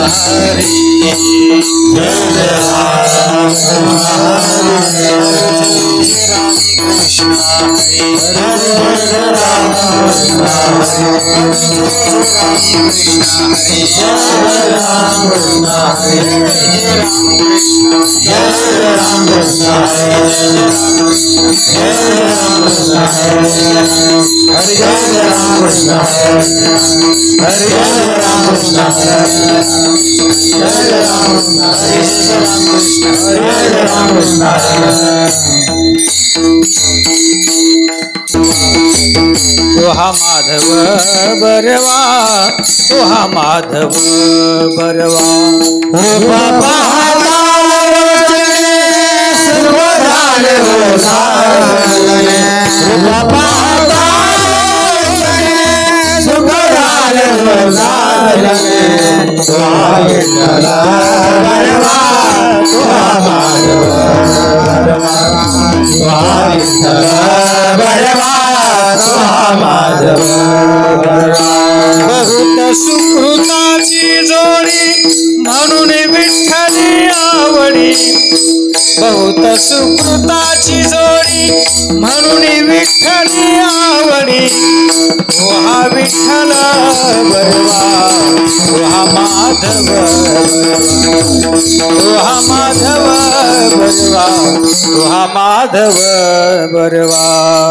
हरी जय कृष्ण हरी तुहा माधव बरवा तुहा माधव बरवा रूपा पाहता सर्व झाले हो झाले रूपा पाहता सुख झाले हो झाले तुहा विठ्ठल बरवा तुहा माधव तुहा विठ्ठल बरवा तुहा माधव बहुत सुकृताची जोडी म्हणून विठ्ठली आवडी बहुत सुकृताची जोडी म्हणून विठ्ठली आवडी तुहा विठ्ठल बरवा तुहा माधव तुहा माधव बरवा तुहा माधव बरवा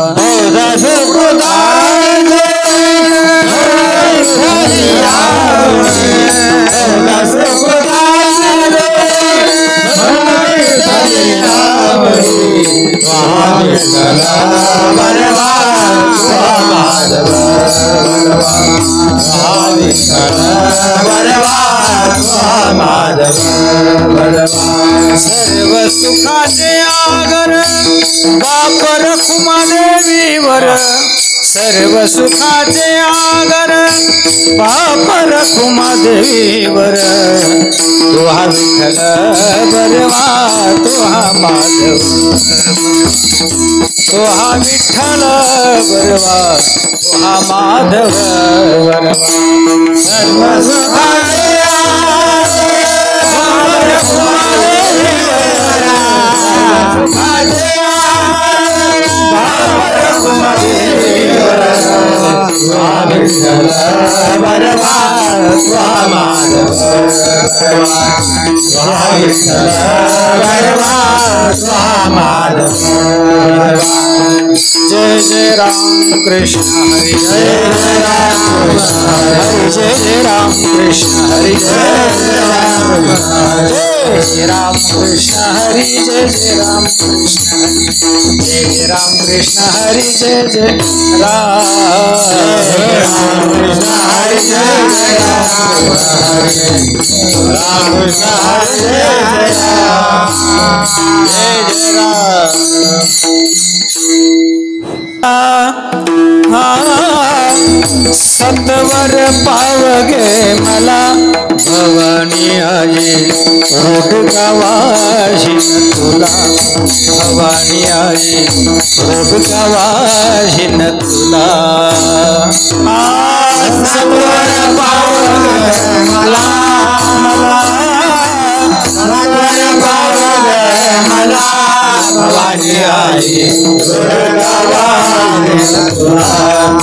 बहुत सुकृताची सर्व सुखाचे आगर बाप रखुमा देवीवर सर्व सुखाचे आगर बाप रखुमा देवीवर तुहा विठ्ठल बरवा तुहा माधव तुहा विठ्ठल बरवा तुहा माधव बरवा सर्व सुखाचे जय जय राम कृष्ण हरि जय जय राम कृष्ण हरि जय राम कृष्ण हरि जय जय राम कृष्ण जय राम कृष्ण हरि जय जय राम कृष्ण हरि जय जय राम कृष्ण हरि जय जय राम सत्वर पावगे मला भवानी आई रोड गावाशी तुला भवानी आई रोड गावाशी तुला सत्वर पावगे मला सत्वर पावगे मला भवानी आई रोड गावाशी तुला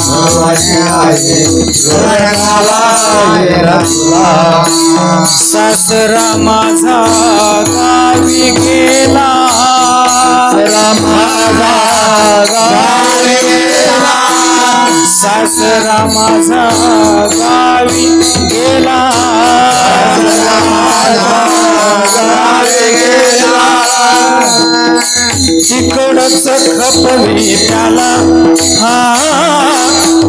भवानी आई सासरा माझा गावी गेला सासरा माझा गावी गेला तिकडच खपवी त्याला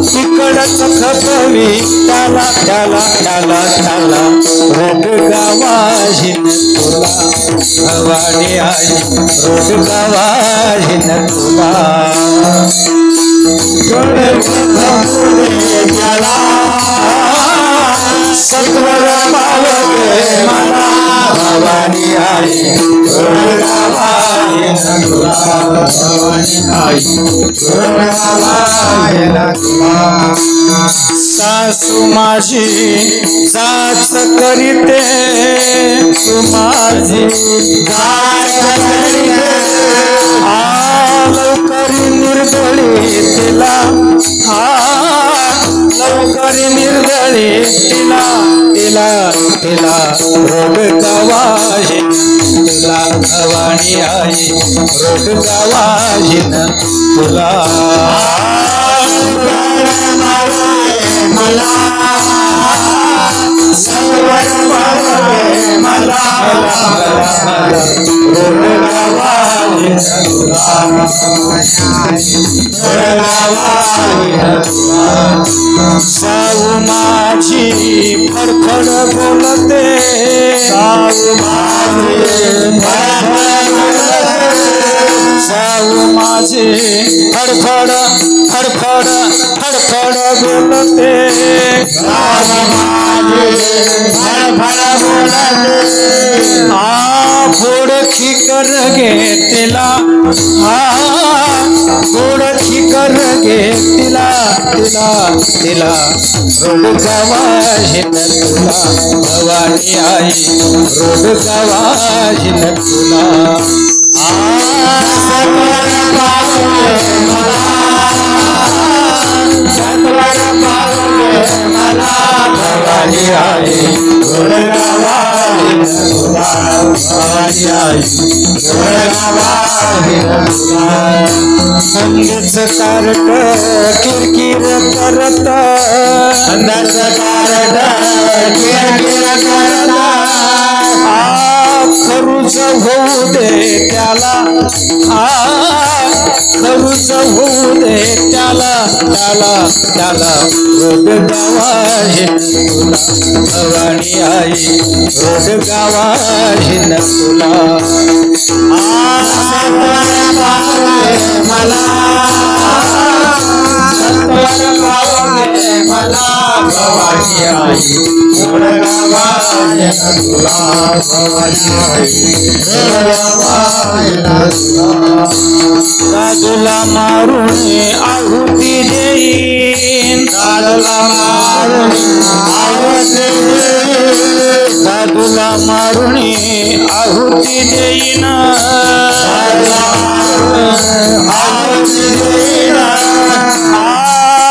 तिकडच खपवी त्याला त्याला त्याला त्याला रोड गावाशीन तुला भवानी आई रोड गावाशीन तुला त्याला सत्वर पावगे मला भवानी आई गुणगावायन तुला भवानी आई गुणगावायन तुला सासू माझी जाच करीते तू माझी लवकरी निर्दळी तिला लवकरी निर्दळी तिला तिला तिला रोग गवाही तुला भवानी आई रोग गवाही तुला मला सर्वर मला साऊ माझी फडफड बोलते साऊ माझी फडफड फडफड फडफड बोलते फोडखी कर गे तिला फोडखी कर गे तिला तिला तिला रोग गवाहीन तुला भवानी आई रोग गवाहीन तुला भवानी आई गुणगावायन तुला भवानी आई गुणगावायन तुला अंगच कारट किरकिर करत अंदाज कारट किरकिर करत खरूच होऊ दे त्याला खरूच होऊ दे त्याला त्याला त्याला रोग गवाहीन तुला भवानी आई रोग गवाहीन तुला मला भवानी आई गुणगावायन तुला भवानी आई गुणगावायन तुला दादूला मारून आहुती देईन दादूला मारून आहुती देईन दादूला मारून आहुती देईन आहुती देईन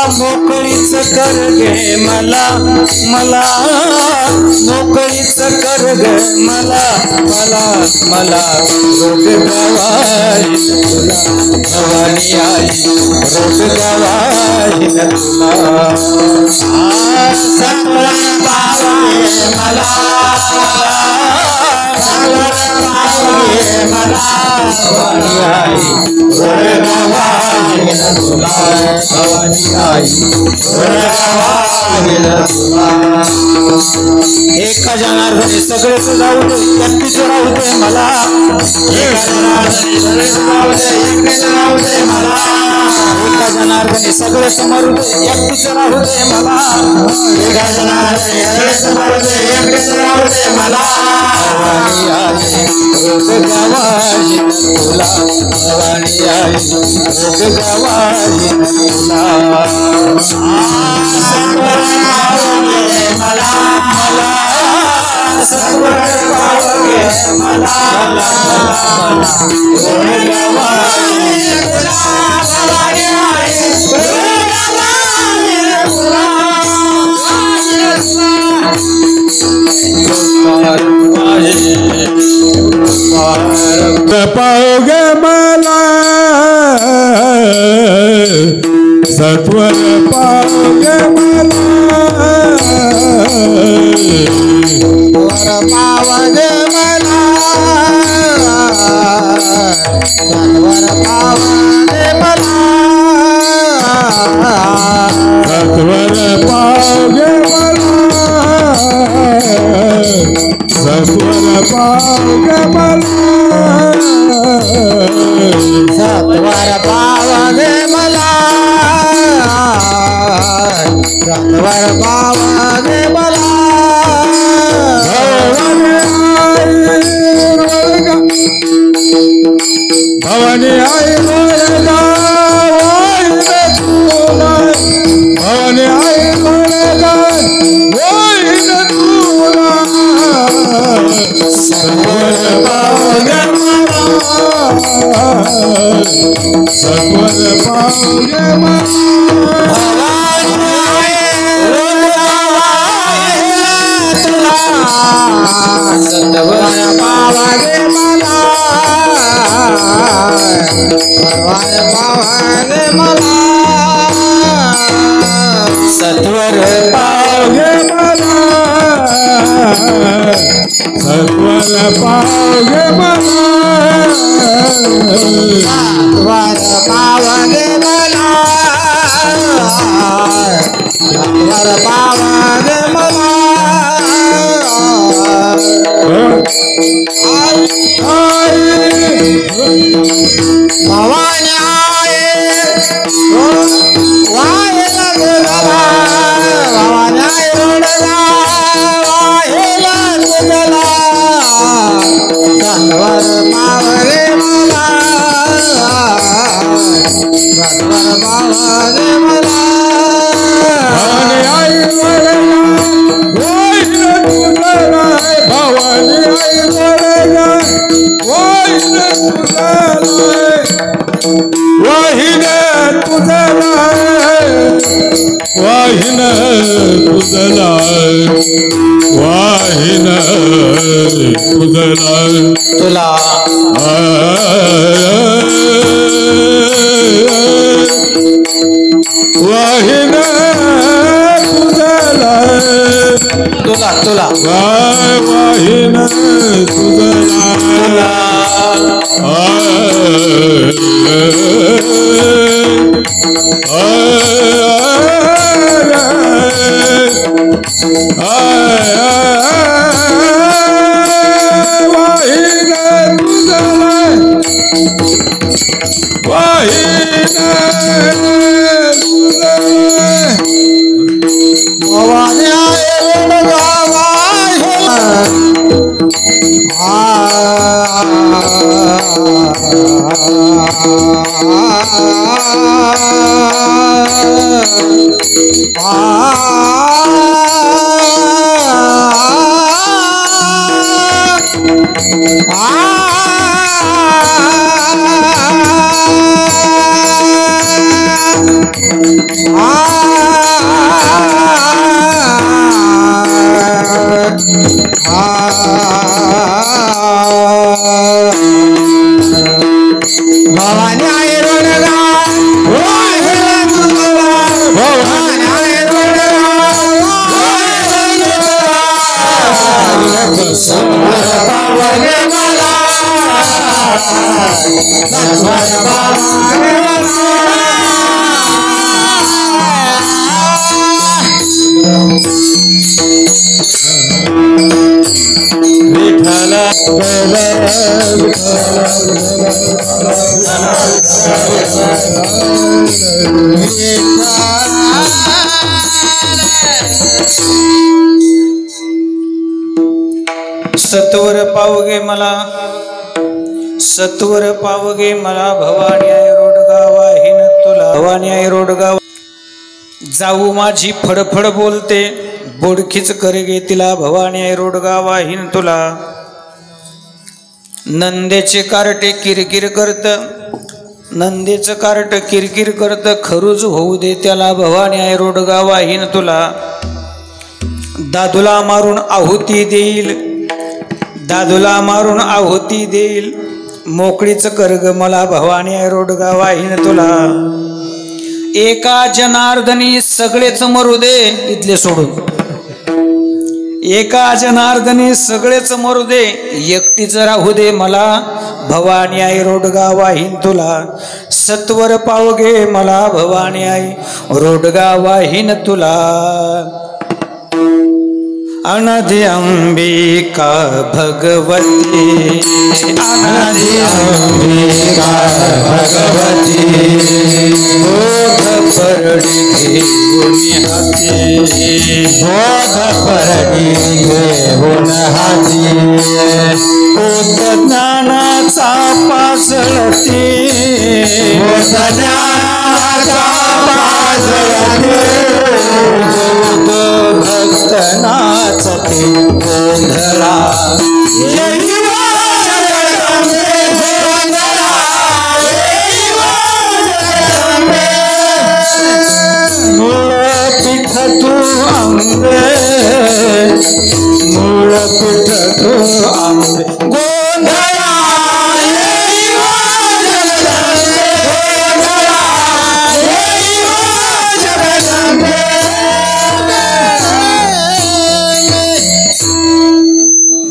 मोकळीच कर गे मला मला मोकळीच कर गे मला मला मला रोग गवाहीन तुला भवानी आई रोग गवाहीन तुला सत्वर पावले मला भवानी आई गुणगावायन तुला भवानी आई गुणगावायन तुला एका जनार्दनी सगळेच जाऊ दे एकटीच राहू दे मला एका जनार्दनी सगळेच मरू दे एकटीच राहू दे मला भवानी आई रोग गवाहीन तुला भवानी आई रोग गवाहीन तुला मला सत्वर पावले मला पाओगे मला सत्वर पाओगे मला वर पावगे मला सत्वर पावगे मला सत्वर पाओगे मला सत्वर पाओगे मला सत्वर पावगे मला सत्वर पावगे मला भवानी आई सत्वर पावगे मला पावगे मला सत्वर पावगे मला सत्वर पावगे मला सत्वर पावगे मला सत्वर पावगे मला भवानी आहे वाहेला तुझला भवानी आहे रोडला वाहेला तुझला सत्वर पावगे मला सत्वर पावगे मला भवानी आई वरगा वाहिन तुझला वाहिन तुझला वाहिन तुझला तुला वाहिन तुझला तुला तुला वाहिन तुझला भवानी आहे भवानी आहे रोडगा वाहेला तुझला भवानी आहे रोडगा वाहेला तुझला सत्वर पावगे मला सत्वर पावगे सत्वर पावगे मला सत्वर पावगे मला भवानी आहे रोडगा वाहिन तुला भवानी आहे रोडगा जाऊ माझी फडफड बोलते बोडखीच करगे तिला भवानी आहे रोडगा वाहिन तुला नंदेचे कार्टे किरकिर करत नंदेचं कार्ट किरकिर करत खरूज होऊ दे त्याला भवानी आहे रोडगा वाहिन तुला दादूला मारून आहुती देईल दादूला मारून आहुती देईल मोकळीच कर्ग मला भवानी आहे रोडगा वाहिन तुला एका जनार्दनी सगळेच मरू दे इथले सोडून एका जनार्दनी सगळेच मरू दे एकटीच राहू दे मला भवानी आई रोडगा वाहीन तुला सत्वर पावगे मला भवानी आई रोडगा वाहीन तुला अनादि अंबिका भगवती अनादि अंबिका भगवती बोध परडी घेऊन हाती बोध परडी घेऊन हाती बोध ज्ञानाचा पासळती बोध ज्ञानाचा पासळती भक्तनाचते गोंधळा मूळ पीठ तू अंगे मूळ पीठ तू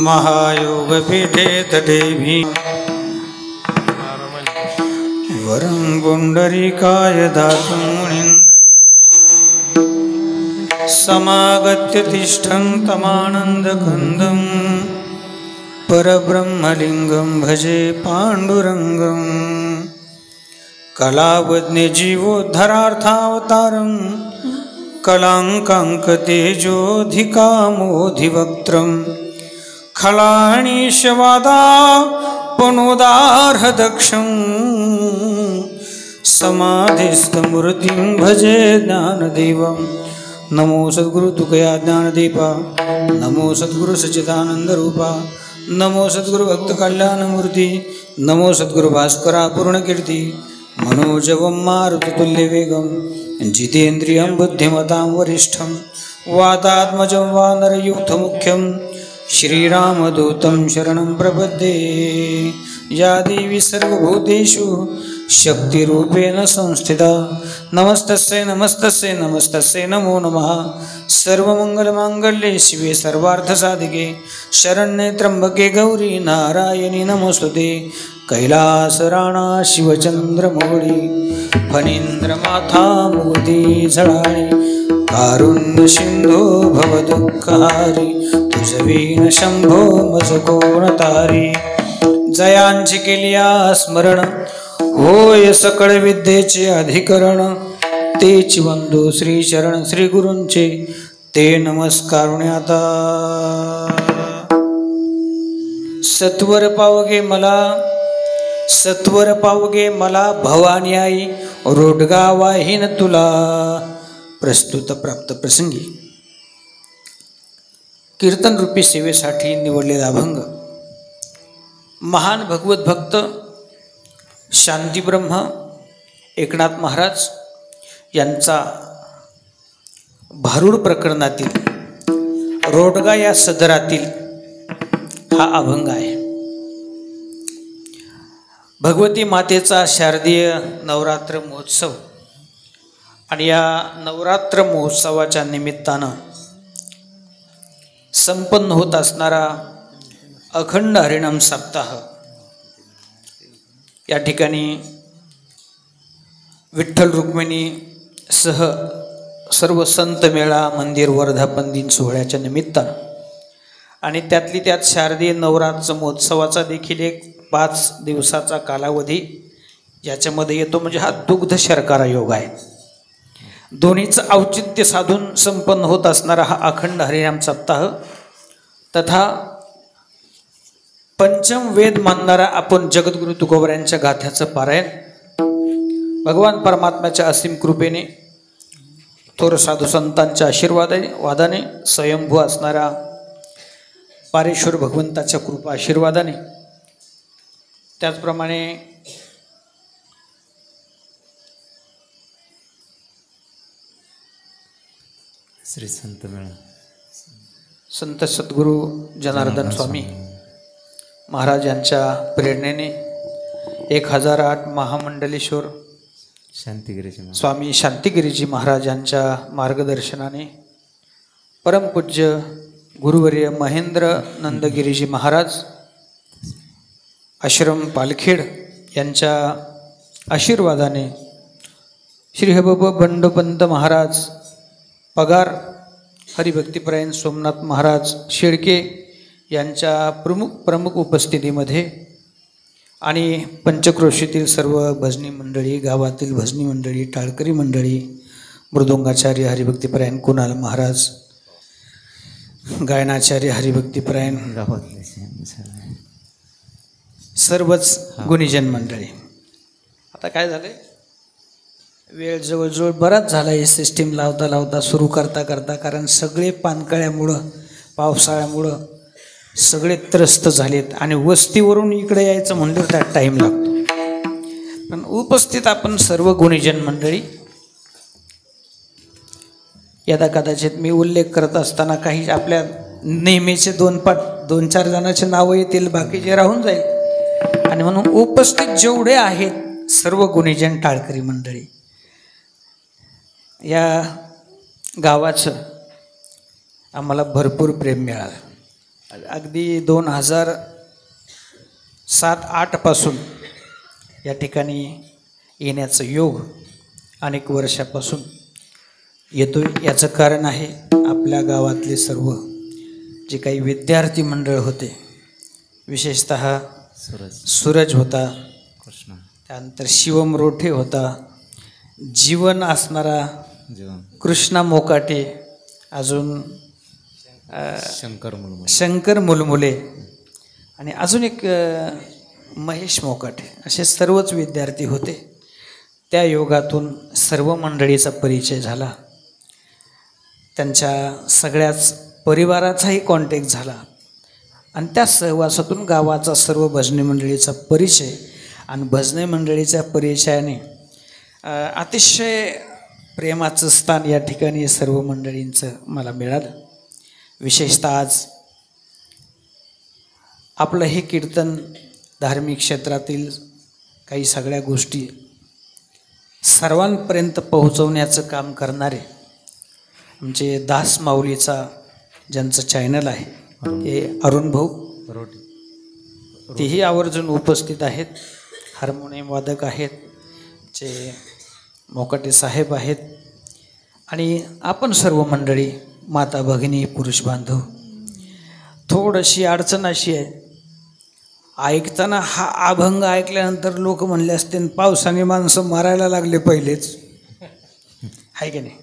महायोगपीठे तटेभि वरं पुण्डरीकाय दातुं मुनीन्द्र समागत्य तिष्ठन्तमानन्दकन्दं परब्रह्मलिङ्गं भजे पाण्डुरङ्गं कलावज्ञे जीवोद्धरार्थावतारं कलाङ्काङ्कतेजोऽधिकामोऽधिवक्त्रं खलाणीशवादापनोदार्हदक्षं समाधिस्थमूर्तिं भजे ज्ञानदेवं नमो सद्गुरु तुकया ज्ञानदीपा नमो सद्गुरु सच्चिदानन्दरूपा नमो सद्गुरु भक्तकल्याणमूर्ती नमो सद्गुरु भास्करा पूर्णकीर्ती मनोजवं मारुततुल्यवेगं जितेन्द्रियं बुद्धिमतां वरिष्ठं वातात्मजं वानरयुक्तमुख्यं श्रीरामदूतं शरणं प्रपद्ये या देवी सर्वभूतेषु शक्तिरूपेण संस्थिता नमस्तस्यै नमस्तस्यै नमस्तस्यै नमो नमः सर्वमङ्गलमाङ्गल्ये शिवे सर्वार्थसाधिके शरण्ये त्र्यम्बके गौरी नारायणी नमोस्तुते कैलासराणा शिवचन्द्रमौळी फणीन्द्रमाथा मुक्ती झळाळी कारुण्यसिन्धो भवदुःखहारी तुझवीन शंभो मज कोण तारी जयांची केलिया स्मरण होय सकळ विद्येचे अधिकरण तेच वंदो श्री चरण श्री गुरूंचे ते नमस्कारुणे आता सत्वर पावगे मला भवानी आई रोडगा वाहीन तुला प्रस्तुत प्राप्त प्रसंगी कीर्तन रूपी सेवेसाठी निवडलेला अभंग महान भगवत भक्त शांतीब्रह्म एकनाथ महाराज यांचा भारूड प्रकरणातील रोडगा या सदरातील हा अभंग आहे. भगवती मातेचा शारदीय नवरात्र महोत्सव आणि या नवरात्र महोत्सवाच्या निमित्तानं संपन्न होत असणारा अखंड हरिनाम सप्ताह या ठिकाणी विठ्ठल रुक्मिणी सह सर्व संत मेळा मंदिर वर्धापन दिन सोहळ्याच्या निमित्तानं आणि त्यातली त्यात शारदीय नवरात्र महोत्सवाचा देखील एक 5 दिवसाचा कालावधी याच्यामध्ये येतो. म्हणजे हा दुग्ध शर्करा योग आहे. दोन्हीचं औचित्य साधून संपन्न होत असणारा हा अखंड हरिनाम सप्ताह तथा पंचम वेद मानणारा आपण जगद्गुरु तुकोबऱ्यांच्या गाथ्याचं पारायण भगवान परमात्म्याच्या असीम कृपेने थोर साधू संतांच्या आशीर्वादाने स्वयंभू असणारा पारेश्वर भगवंताच्या कृपा आशीर्वादाने त्याचप्रमाणे श्री संत मेळा संत सद्गुरू जनार्दन स्वामी महाराज यांच्या प्रेरणेने 1008 महामंडलेश्वर स्वामी शांतिगिरीजी महाराज यांच्या मार्गदर्शनाने परमपूज्य गुरुवर्य महेंद्र नंदगिरीजी महाराज आश्रम पालखेड यांच्या आशीर्वादाने श्री हबब बंडोपंत महाराज पगार हरिभक्तिपरायण सोमनाथ महाराज शेळके यांच्या प्रमुख उपस्थितीमध्ये आणि पंचक्रोशीतील सर्व भजनी मंडळी गावातील भजनी मंडळी टाळकरी मंडळी मृदुंगाचार्य हरिभक्तिपरायण कुणाल महाराज गायनाचार्य हरिभक्तिपरायण सर्वच गुणीजन मंडळी. आता काय झालं वेळ जवळजवळ बराच झाला हे सिस्टीम लावता सुरू करता कारण सगळे पानकळ्यामुळं पावसाळ्यामुळं सगळे त्रस्त झालेत आणि वस्तीवरून इकडे यायचं म्हणल्यावर त्यात टाईम लागतो. पण उपस्थित आपण सर्व गुणीजन मंडळी यदा कदाचित मी उल्लेख करत असताना काही आपल्या नेहमीचे 2-4 जणांचे नावं येतील बाकीचे राहून जाईल आणि म्हणून उपस्थित जेवढे आहेत सर्व गुणीजन टाळकरी मंडळी या गावाचं आम्हाला भरपूर प्रेम मिळालं. अगदी 2007-08 पासून या ठिकाणी येण्याचं योग अनेक वर्षापासून येतोय. याचं कारण आहे आपल्या गावातले सर्व जे काही विद्यार्थी मंडळ होते, विशेषतः सूरज होता, कृष्ण, त्यानंतर शिवम रोठे होता, जीवन असणारा कृष्णा मोकाटे, अजून शंकर मुलमुले आणि अजून एक महेश मोकाटे, असे सर्वच विद्यार्थी होते. त्या योगातून सर्व मंडळीचा परिचय झाला. त्यांच्या सगळ्याच परिवाराचाही कॉन्टॅक्ट झाला आणि त्या सहवासातून गावाचा सर्व भजनी मंडळीचा परिचय आणि भजनी मंडळीच्या परिचयाने अतिशय प्रेमाचं स्थान या ठिकाणी सर्व मंडळींचं मला मिळालं. विशेषतः आज आपलं हे कीर्तन धार्मिक क्षेत्रातील काही सगळ्या गोष्टी सर्वांपर्यंत पोहोचवण्याचं काम करणारे आमचे दास माऊलीचा ज्यांचं चॅनल आहे हे अरुण भाऊ तेही आवर्जून उपस्थित आहेत. हार्मोनियम वादक आहेत, जे मोकाटे साहेब आहेत आणि आपण सर्व मंडळी, माता भगिनी, पुरुष बांधव. थोडीशी अडचण अशी आहे, ऐकताना हा अभंग ऐकल्यानंतर लोक म्हणले असते पावसाने माणसं मारायला लागले पहिलेच, आहे की नाही?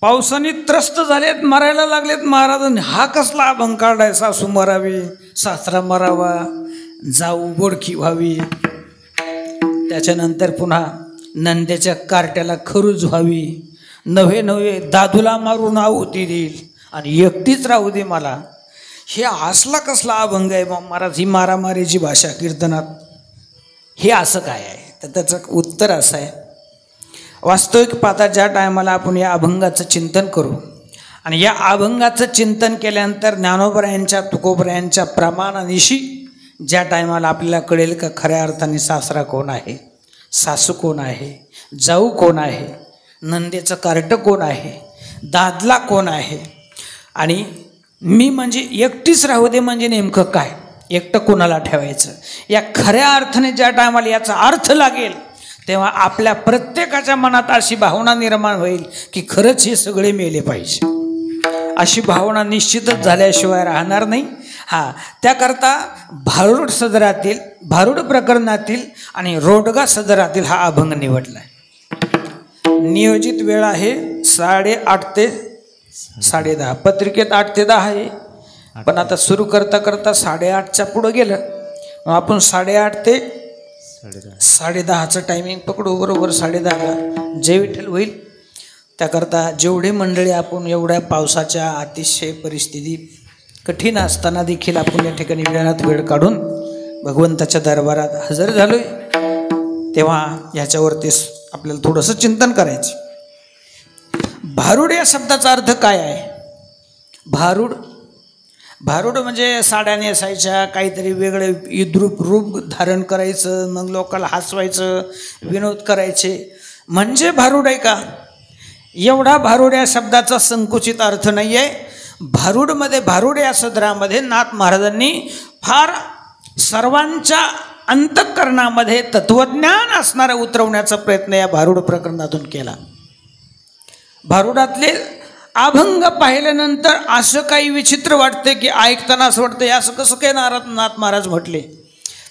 पावसाने त्रस्त झालेत, मरायला लागलेत महाराजांनी, हा कसला अभंग काढाय? सासू मरावी, सासरा मरावा, जाऊ बोडकी व्हावी, त्याच्यानंतर पुन्हा नंद्याच्या कार्ट्याला खरूज व्हावी, नव्हे नव्हे दादूला मारून आहुती देईल आणि एकटीच राहू दे मला. हे असला कसला अभंग आहे महाराज? ही मारामारीची भाषा कीर्तनात, हे असं काय आहे? तर त्याचं उत्तर असं आहे, वास्तविक पाहता ज्या टायमाला आपण या अभंगाचं चिंतन करू आणि या अभंगाचं चिंतन केल्यानंतर ज्ञानोबरायांच्या, तुकोबरायांच्या प्रमाणानिशी ज्या टायमाला आपल्याला कळेल का खऱ्या अर्थाने सासरा कोण आहे, सासू कोण आहे, जाऊ कोण आहे, नंदेचं कार्ट कोण आहे, दादला कोण आहे आणि मी म्हणजे एकटीच राहू दे म्हणजे नेमकं काय, एकटं कोणाला ठेवायचं, या खऱ्या अर्थाने ज्या टायमाला याचा अर्थ लागेल तेव्हा आपल्या प्रत्येकाच्या मनात अशी भावना निर्माण होईल की खरंच हे सगळे मेले पाहिजे. अशी भावना निश्चितच झाल्याशिवाय राहणार नाही. त्याकरता भारूड सदरातील, भारूड प्रकरणातील आणि रोडगा सदरातील हा अभंग निवडला आहे. नियोजित वेळ आहे 8:30 ते 10:30. पत्रिकेत 8 ते 10 आहे, पण आता सुरू करता करता 8:30च्या पुढं गेलं, मग आपण 8:30 ते 10:30चं टायमिंग पकडू. बरोबर 10:30ला जय विठ्ठल होईल. त्याकरता जेवढे मंडळी आपण एवढ्या पावसाच्या अतिशय परिस्थिती कठीण असताना देखील आपण या ठिकाणी वेळात वेळ काढून भगवंताच्या दरबारात हजर झालोय, तेव्हा याच्यावरती आपल्याला थोडंसं चिंतन करायचं. भारूड या शब्दाचा अर्थ काय आहे? भारूड, भारूड म्हणजे साड्या नेसायच्या, काहीतरी वेगळं इद्रूप रूप धारण करायचं, मग लोकांना हसवायचं, विनोद करायचे म्हणजे भारूड आहे का? एवढा भारूड या शब्दाचा संकुचित अर्थ नाही आहे. भारूडमध्ये, भारूड या सदरामध्ये नाथ महाराजांनी फार सर्वांच्या अंतःकरणामध्ये तत्वज्ञान असणारा उतरवण्याचा प्रयत्न या भारूड प्रकरणातून केला. भारूडातले अभंग पाहिल्यानंतर असं काही विचित्र वाटते की ऐकताना असं वाटतं असं कसं काय नाथ महाराज म्हटले,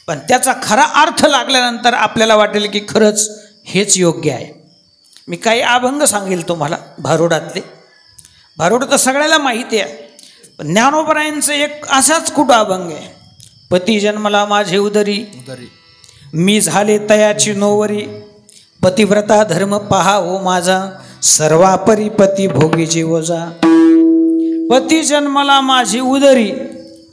पण त्याचा खरा अर्थ लागल्यानंतर आपल्याला वाटेल की खरंच हेच योग्य आहे. मी काही अभंग सांगेल तुम्हाला भारूडातले. भारूड तर सगळ्याला माहिती आहे, पण ज्ञानोबरायांचं एक असाच कुठं अभंग आहे. पती जन्मला माझे उदरी, मी झाले तयाची नोवरी, पतिव्रता धर्म पहा हो माझा, सर्वापरी पती भोगी जीवोजा. पती जन्मला माझी उदरी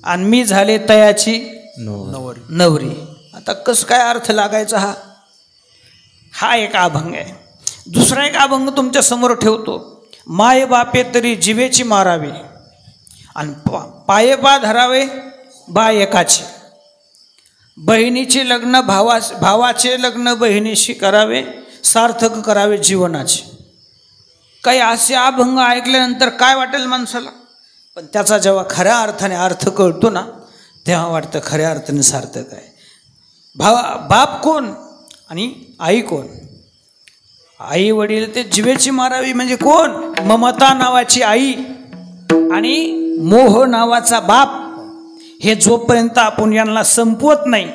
आणि मी झाले तयाची नवरी. आता कसं काय अर्थ लागायचा? हा एक अभंग आहे. दुसरा एक अभंग तुमच्या समोर ठेवतो. माय बापे तरी जिवेची मारावी आणि पाये पा धरावे बा एकाचे, बहिणीचे लग्न भावाचे लग्न बहिणीशी करावे, सार्थक करावे जीवनाचे. काही असे अभंग ऐकल्यानंतर काय वाटेल माणसाला? पण त्याचा जेव्हा खऱ्या अर्थाने अर्थ कळतो ना तेव्हा वाटतं खऱ्या अर्थाने सार्थक आहे. बाप कोण आणि आई कोण? आई वडील ते जिवेची मारावी म्हणजे कोण? ममता नावाची आई आणि मोह नावाचा बाप. हे जोपर्यंत आपण यांना संपवत नाही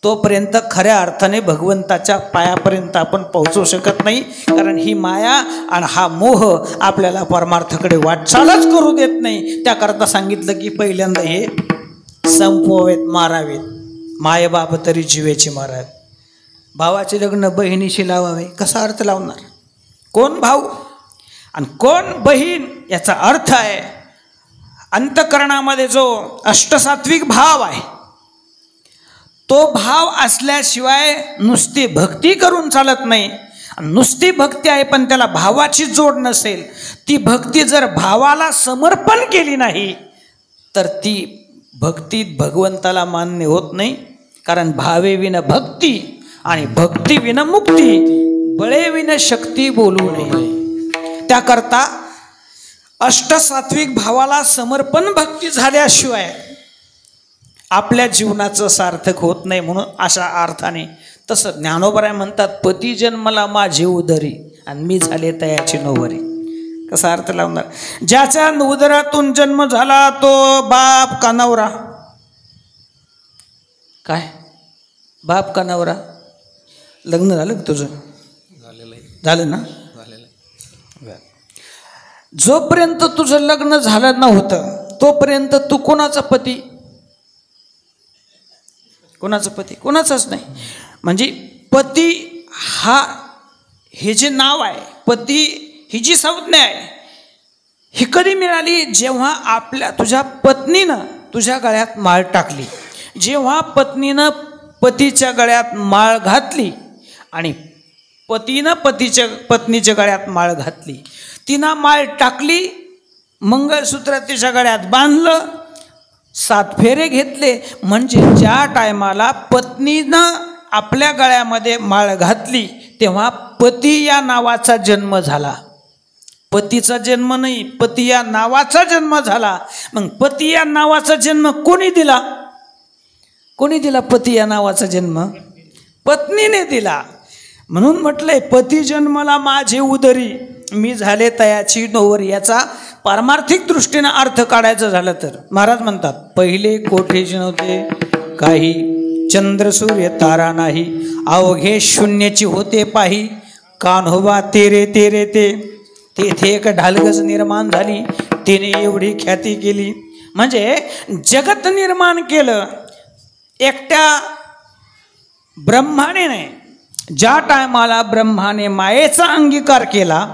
तोपर्यंत खऱ्या अर्थाने भगवंताच्या पायापर्यंत आपण पोहोचू शकत नाही. कारण ही माया आणि हा मोह आपल्याला परमार्थाकडे वाटचालच करू देत नाही. त्याकरता सांगितलं की पहिल्यांदा हे संपवावेत, मारावेत. मायबाप तरी जीवेची मारावे. भावाचे लग्न बहिणीशी लावावे. कसा अर्थ लावणार? कोण भाऊ आणि कोण बहीण याचा अर्थ आहे अंतःकरणामध्ये जो अष्टसात्विक भाव आहे तो भाव असल्याशिवाय नुसती भक्ती करून चालत नाही. नुसती भक्ती आहे पण त्याला भावाची जोड नसेल, ती भक्ती जर भावाला समर्पण केली नाही तर ती भक्ती भगवंताला मान्य होत नाही. कारण भावे विन भक्ती आणि भक्ती विन मुक्ती, बळे विन शक्ती बोलू नये. त्याकरता अष्टसात्विक भावाला समर्पण भक्ती झाल्याशिवाय आपल्या जीवनाचं सार्थक होत नाही. म्हणून अशा अर्थाने तसं ज्ञानोबराय म्हणतात पती जन्मला माझे उदरी आणि मी झाले तयाची नवरी. कसा अर्थ लावणार? ज्याच्या उदरातून जन्म झाला तो बाप का नवरा? काय बाप का नवरा? लग्न झालं का तुझं? झालं ना? जोपर्यंत तुझं लग्न झालं नव्हतं तोपर्यंत तू कोणाचा पती? कोणाचं पती? कोणाचाच नाही. म्हणजे पती हा हे जे नाव आहे, पती ही जी संज्ञा आहे ही कधी मिळाली? जेव्हा तुझ्या पत्नीनं तुझ्या गळ्यात माळ टाकली. जेव्हा पत्नीनं पतीच्या गळ्यात माळ घातली आणि पतीनं पत्नीच्या गळ्यात माळ घातली, तिनं माळ टाकली, मंगळसूत्र तिच्या गळ्यात बांधलं, 7 फेरे घेतले. म्हणजे ज्या टायमाला पत्नीनं आपल्या गळ्यामध्ये माळ घातली तेव्हा पती या नावाचा जन्म झाला. पतीचा जन्म नाही, पती या नावाचा जन्म झाला. मग पती या नावाचा जन्म कोणी दिला? कोणी दिला पती या नावाचा जन्म? पत्नीने दिला. म्हणून म्हटलंय पती जन्मला माझे उदरी मी झाले तयाची नवरी. याचा पारमार्थिक दृष्टीने अर्थ काढायचं झालं तर महाराज म्हणतात पहिले कोठेच नव्हते काही, चंद्र सूर्य तारा नाही, अवघे शून्याची होते पाही, कान्होबा तेरे तेरे ते. तेथे एक ढालगज निर्माण झाली, तिने एवढी ख्याती केली. म्हणजे जगत निर्माण केलं एकट्या ब्रह्माने नाही. ज्या टायमाला ब्रह्माने मायेचा अंगीकार केला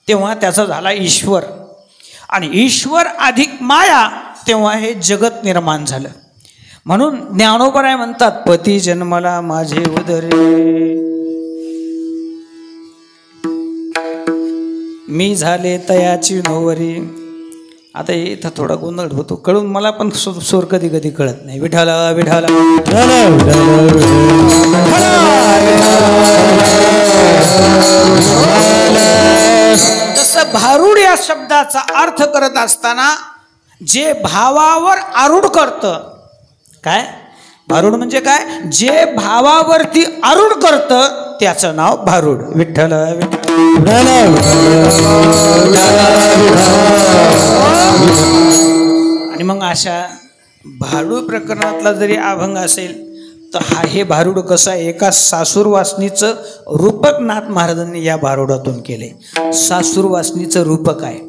तेव्हा त्याचा झाला ईश्वर, आणि ईश्वर अधिक माया तेव्हा हे जगत निर्माण झालं. म्हणून ज्ञानोबराय म्हणतात पती जन्मला माझे उदरे मी झाले तयाची नवरी. आता इथं थोडा गोंधळ होतो, कळून मला पण सूर कधी कधी कळत नाही. विठाला विठाला तसं भारूड या शब्दाचा अर्थ करत असताना जे भावावर आरूढ करतं, काय भारूड म्हणजे काय? जे भावावरती आरूढ करतं त्याचं नाव भारूड. विठ्ठल आणि मग अशा भारूड प्रकरणातला जरी अभंग असेल तर हे भारूड कसं आहे? एका सासूरवासनीचं रूपक नाथ महाराजांनी या भारूडातून केले. सासूरवासनीचं रूपक आहे.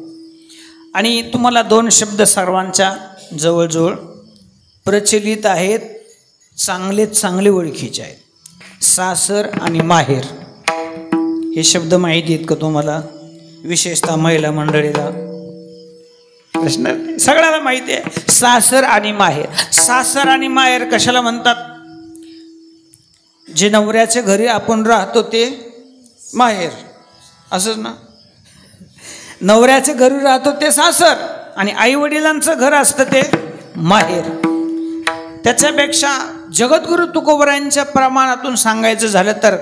आणि तुम्हाला 2 शब्द सर्वांच्या जवळजवळ प्रचलित आहेत, चांगले ओळखीचे आहेत. सासर आणि माहेर हे शब्द माहिती आहेत का तुम्हाला? विशेषतः महिला मंडळीला प्रश्न सगळ्याला माहिती आहे. सासर आणि माहेर. सासर आणि माहेर कशाला म्हणतात? जे नवऱ्याच्या घरी आपण राहतो ते माहेर, असंच ना? नवऱ्याच्या घरी राहतो ते सासर आणि आई वडिलांचं घर असतं ते माहेर. त्याच्यापेक्षा जगद्गुरु तुकोबरायांच्या प्रमाणातून सांगायचं झालं तर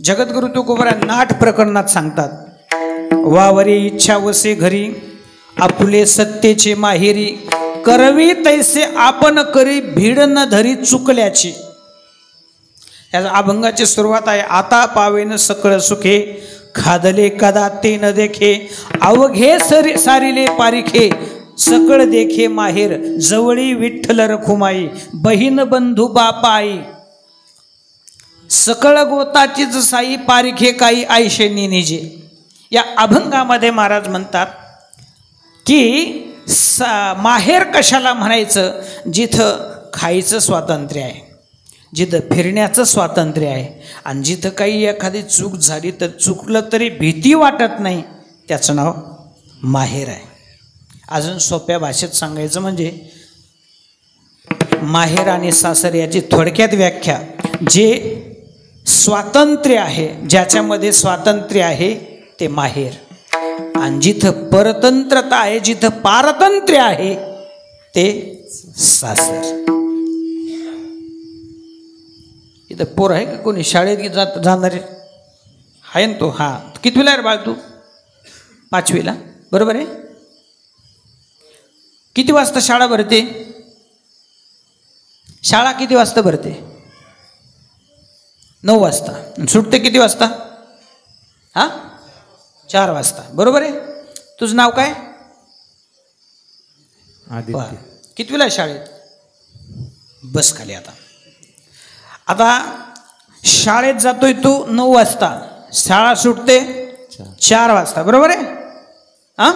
जगद्गुरु तुकोबराय नाट प्रकरणात सांगतात वावरी इच्छा वसे घरी आपुले सत्तेचे माहेरी करवी तैसे आपण करी भीड न धरी चुकल्याची. या अभंगाची सुरुवात आहे. आता पावेन सकळ सुखे खादले कदा ते न देखे अवघे सारिले पारिखे सकळ देखे माहेर जवळी विठ्ठल रखुमाई बहीण बंधू बापा आई सकळ गोताचीच साई पारिखे काही आयशेनी निजे. या अभंगामध्ये महाराज म्हणतात की माहेर कशाला म्हणायचं? जिथं खायचं स्वातंत्र्य आहे, जिथं फिरण्याचं स्वातंत्र्य आहे आणि जिथं काही एखादी चूक झाली तर चुकलं तरी भीती वाटत नाही, त्याचं नाव माहेर आहे. अजून सोप्या भाषेत सांगायचं म्हणजे माहेर आणि सासर याची थोडक्यात व्याख्या, जे स्वातंत्र्य आहे, ज्याच्यामध्ये स्वातंत्र्य आहे ते माहेर, आणि जिथं परतंत्रता आहे, जिथं पारतंत्र्य आहे ते सासर. इथं पोर आहे का कोणी शाळेत जाणारे? आहे ना तो? हां, कितवीला आहे रे बाळ तू? 5वीला, बरोबर आहे. किती वाजता शाळा भरते? शाळा किती वाजता भरते? 9 वाजता. सुटते किती वाजता? हां, 4 वाजता, बरोबर आहे. तुझं नाव काय? आदित्य. कितवीला शाळेत? बस खाली. आता शाळेत जातोय तू 9 वाजता, शाळा सुटते 4 वाजता, बरोबर आहे. हां,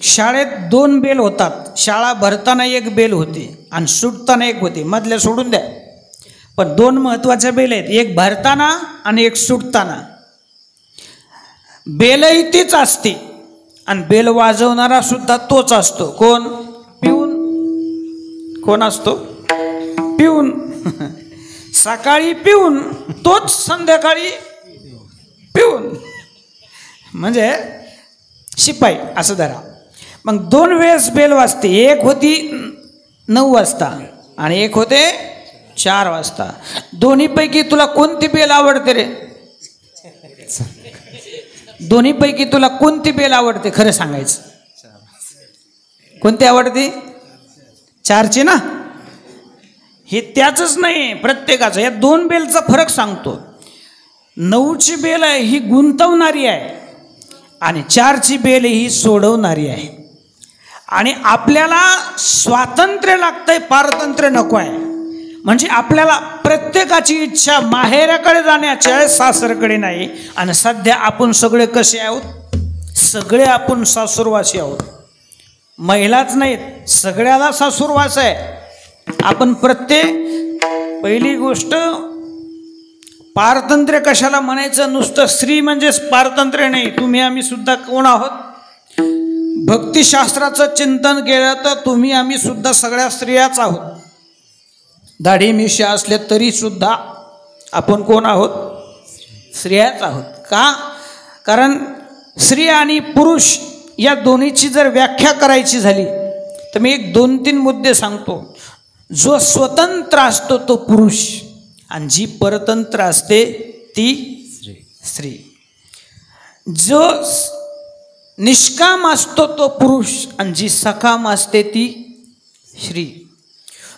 शाळेत 2 बेल होतात. शाळा भरताना एक बेल होती आणि सुटताना एक होती, मधल्या सोडून द्या. पण 2 महत्त्वाच्या बेल आहेत, एक भरताना आणि एक सुटताना. बेलही तीच असते आणि बेल वाजवणारा सुद्धा तोच असतो. कोण? पिऊन. कोण असतो? पिऊन. सकाळी पिऊन, तोच संध्याकाळी पिऊन, म्हणजे शिपाई असं धरा. मग 2 वेळेस बेल वाजते, एक होती 9 वाजता आणि एक होते 4 वाजता. दोन्हीपैकी तुला कोणती बेल आवडते रे? दोन्हीपैकी तुला कोणती बेल आवडते? खरं सांगायचं, कोणती आवडते? 4ची ना. हे त्याचंच नाही, प्रत्येकाचं. या 2 बेलचा फरक सांगतो. 9ची बेल आहे ही गुंतवणारी आहे आणि 4ची बेल ही सोडवणारी आहे. आणि आपल्याला स्वातंत्र्य लागतंय, पारतंत्र्य नको आहे. म्हणजे आपल्याला प्रत्येकाची इच्छा माहेराकडे जाण्याची आहे, सासरकडे नाही. आणि सध्या आपण सगळे कसे आहोत? सगळे आपण सासूरवासी आहोत. महिलाच नाहीत, सगळ्याला सासूरवास आहे. आपण पहिली गोष्ट, पारतंत्र्य कशाला म्हणायचं? नुसतं स्त्री म्हणजेच पारतंत्र्य नाही. तुम्ही आम्ही सुद्धा कोण आहोत? भक्तिशास्त्राचं चिंतन केलं तर तुम्ही आम्ही सुद्धा सगळ्या स्त्रियाच आहोत. दाढी मिशा असले तरी सुद्धा आपण कोण आहोत? स्त्रियाच आहोत. का? कारण स्त्री आणि पुरुष या दोन्हीची जर व्याख्या करायची झाली तर मी एक 2-3 मुद्दे सांगतो. जो स्वतंत्र असतो तो पुरुष आणि जी परतंत्र असते ती स्त्री. जो निष्काम असतो तो पुरुष आणि जी सकाम असते ती स्त्री.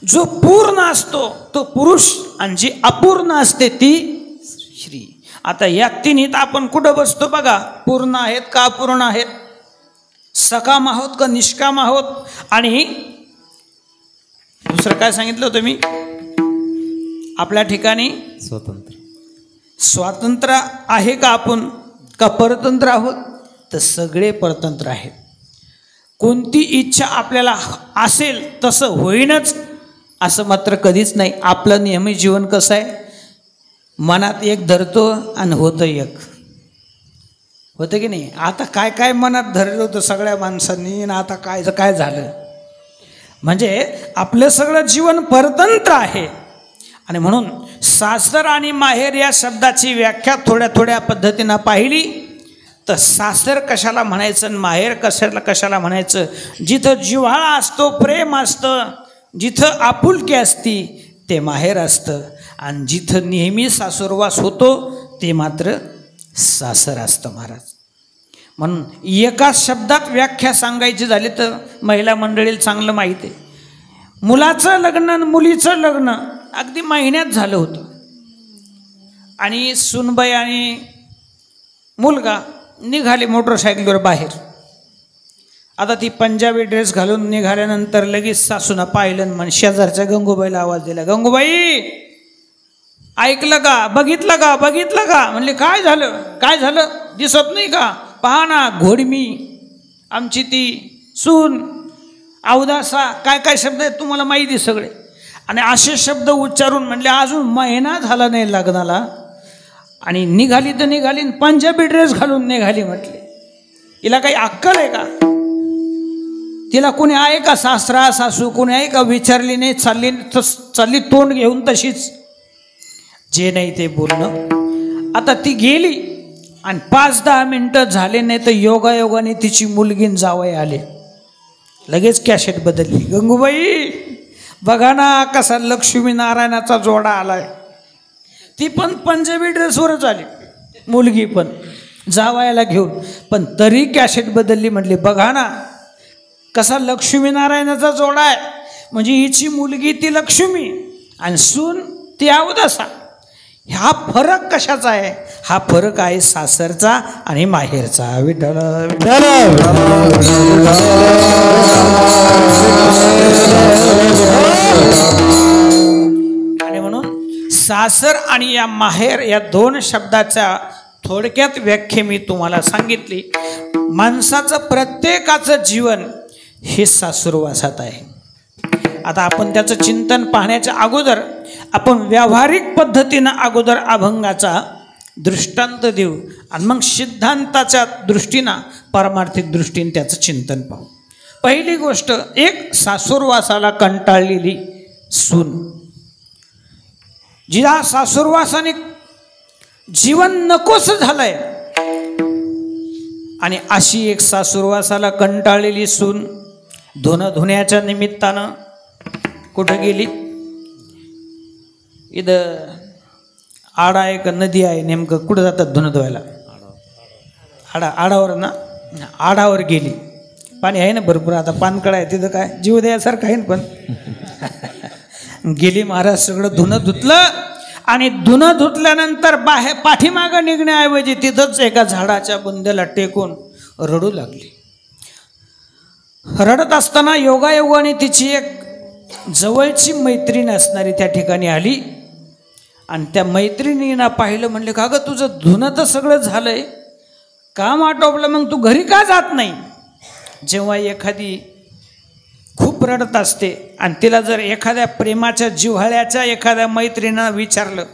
जो पूर्ण असतो तो पुरुष आणि जी अपूर्ण असते ती स्त्री. आता या तिन्हीत आपण कुठं बसतो बघा? पूर्ण आहेत का अपूर्ण आहेत? सकाम आहोत का निष्काम आहोत? आणि दुसरं काय सांगितलं होतं मी? आपल्या ठिकाणी स्वातंत्र्य आहे का आपण? का परतंत्र आहोत? तर सगळे परतंत्र आहेत. कोणती इच्छा आपल्याला असेल तसं होईनच असं मात्र कधीच नाही. आपलं नेहमी जीवन कसं आहे? मनात एक धरतो आणि होतं एक. होतं की नाही? आता काय काय मनात धरलं होतं सगळ्या माणसांनी आणि आता काय झालं? म्हणजे आपलं सगळं जीवन परतंत्र आहे. आणि म्हणून सासर आणि माहेर या शब्दाची व्याख्या थोड्या पद्धतीनं पाहिली तर सासर कशाला म्हणायचं आणि माहेर कशाला म्हणायचं? जिथं जिव्हाळा असतो, प्रेम असतं, जिथं आपुलकी असती ते माहेर असतं. आणि जिथं नेहमी सासूरवास होतो ते मात्र सासर असतं महाराज. म्हणून एका शब्दात व्याख्या सांगायची झाली तर महिला मंडळीला चांगलं माहीत आहे. मुलाचं लग्न आणि मुलीचं लग्न अगदी महिन्यात झालं होतं आणि सुनबाई आणि मुलगा निघाले मोटरसायकलवर बाहेर. आता ती पंजाबी ड्रेस घालून निघाल्यानंतर लगेच सासूनं पाहिलं म्हण शेजारच्या गंगूबाईला आवाज दिला, गंगूबाई ऐकलं का, बघितलं का, बघितलं का? म्हणले काय झालं, काय झालं, दिसत नाही का? पहा ना घोडमी आमची ती सून अवदासा, काय काय शब्द आहेत तुम्हाला माहिती सगळे. आणि असे शब्द उच्चारून म्हणले अजून महिना झाला नाही लग्नाला आणि निघाली तर निघाली पंजाबी ड्रेस घालून निघाली. म्हटले हिला काही अक्कल आहे का? तिला कोणी आहे का, सासरा सासू कोणी आहे का? विचारली नाही, चालली तोंड घेऊन तशीच, जे नाही ते बोलणं. आता ती गेली आणि 5-10 मिनटं झाले नाही तर योगायोगाने तिची मुलगी जावई आले. लगेच कॅसेट बदलली. गंगूबाई बघा ना कसा लक्ष्मी नारायणाचा जोडा आलाय. ती पण पंजाबी ड्रेसवरच आली, मुलगी पण जावयाला घेऊन, पण तरी कॅसेट बदलली. म्हटली बघा ना कसा लक्ष्मीनारायणाचा जोडा आहे. म्हणजे हिची मुलगी ती लक्ष्मी आणि सून ती अवदासा. हा फरक कशाचा आहे? हा फरक आहे सासरचा आणि माहेरचा. विठ्ठल विठ्ठल. आणि म्हणून सासर आणि या माहेर या 2 शब्दाच्या थोडक्यात व्याख्या मी तुम्हाला सांगितली. माणसाचं प्रत्येकाचं जीवन हे सासुरवासात आहे. आता आपण त्याचं चिंतन पाहण्याच्या अगोदर आपण व्यावहारिक पद्धतीनं अगोदर अभंगाचा दृष्टांत देऊ आणि मग सिद्धांताच्या दृष्टीनं पारमार्थिक दृष्टीने त्याचं चिंतन पाहू. पहिली गोष्ट, एक सासुरवासाला कंटाळलेली सून, जिला सासुरवासाने जीवन नकोस झालंय आणि अशी एक सासुरवासाला कंटाळलेली सून धुण्याच्या निमित्तानं कुठं गेली. इथं आडा आहे का नदी आहे, नेमकं कुठं जातात धुणं धुवायला? आडावर ना, आडावर गेली. पाणी आहे ना भरपूर, आता पानकळा आहे तिथं, काय जीव द्यासारखं आहे ना. पण गेली महाराज, सगळं धुणं धुतलं आणि धुणं धुतल्यानंतर बाहेर पाठीमागं निघण्याऐवजी तिथंच एका झाडाच्या बुंद्याला टेकून रडू लागली. रडत असताना योगायोगाने तिची एक जवळची मैत्रीण असणारी त्या ठिकाणी आली आणि त्या मैत्रिणीनं पाहिलं. म्हणले का गं तुझं धुणं तर सगळं झालंय, काम आटोपलं, मग तू घरी का जात नाही? जेव्हा एखादी खूप रडत असते आणि तिला जर एखाद्या प्रेमाच्या जिव्हाळ्याच्या एखाद्या मैत्रिणीनं विचारलं,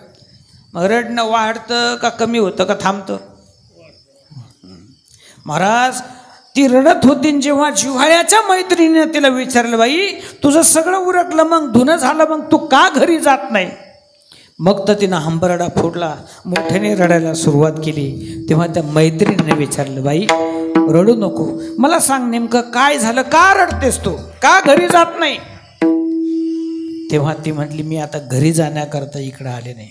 मग रडणं वाढतं का कमी होतं का थांबतं? महाराज ती रडत होती, जेव्हा जिव्हाळ्याच्या मैत्रिणीनं तिला विचारलं, बाई तुझं सगळं उरकलं, मग धुणं झालं, मग तू का घरी जात नाही? मग तर तिनं हंबरडा फोडला, मोठ्याने रडायला सुरुवात केली. तेव्हा त्या मैत्रिणीने विचारलं, बाई रडू नको, मला सांग नेमकं काय झालं, का रडतेस तू, का घरी जात नाही? तेव्हा ती म्हटली, मी आता घरी जाण्याकरता इकडं आले नाही,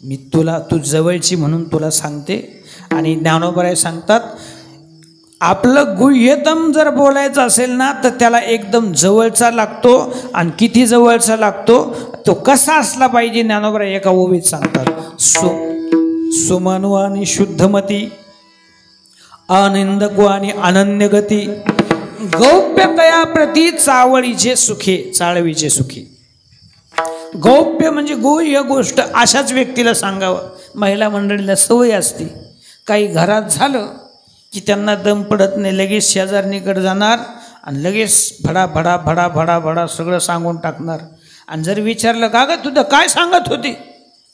मी तू जवळची म्हणून तुला सांगते. आणि ज्ञानोबराय सांगतात, आपलं गुह्यतम जर बोलायचं असेल ना तर त्याला एकदम जवळचा लागतो. आणि किती जवळचा लागतो, तो कसा असला पाहिजे, ज्ञानोबराय एका ओवीत सांगतात. सुमनू आणि शुद्धमती, आनंदको आणि अनन्यगती, गौप्यतया प्रती चावळीचे सुखे, चाळवीचे सुखे. गौप्य म्हणजे गुह्य गोष्ट अशाच व्यक्तीला सांगावं. महिला मंडळीला सवय असते, काही घरात झालं की त्यांना दम पडत नाही, लगेच शेजारणीकडे जाणार आणि लगेच भडा भडा भडा भडा भडा सगळं सांगून टाकणार. आणि जर विचारलं का गं तुझं काय सांगत होती?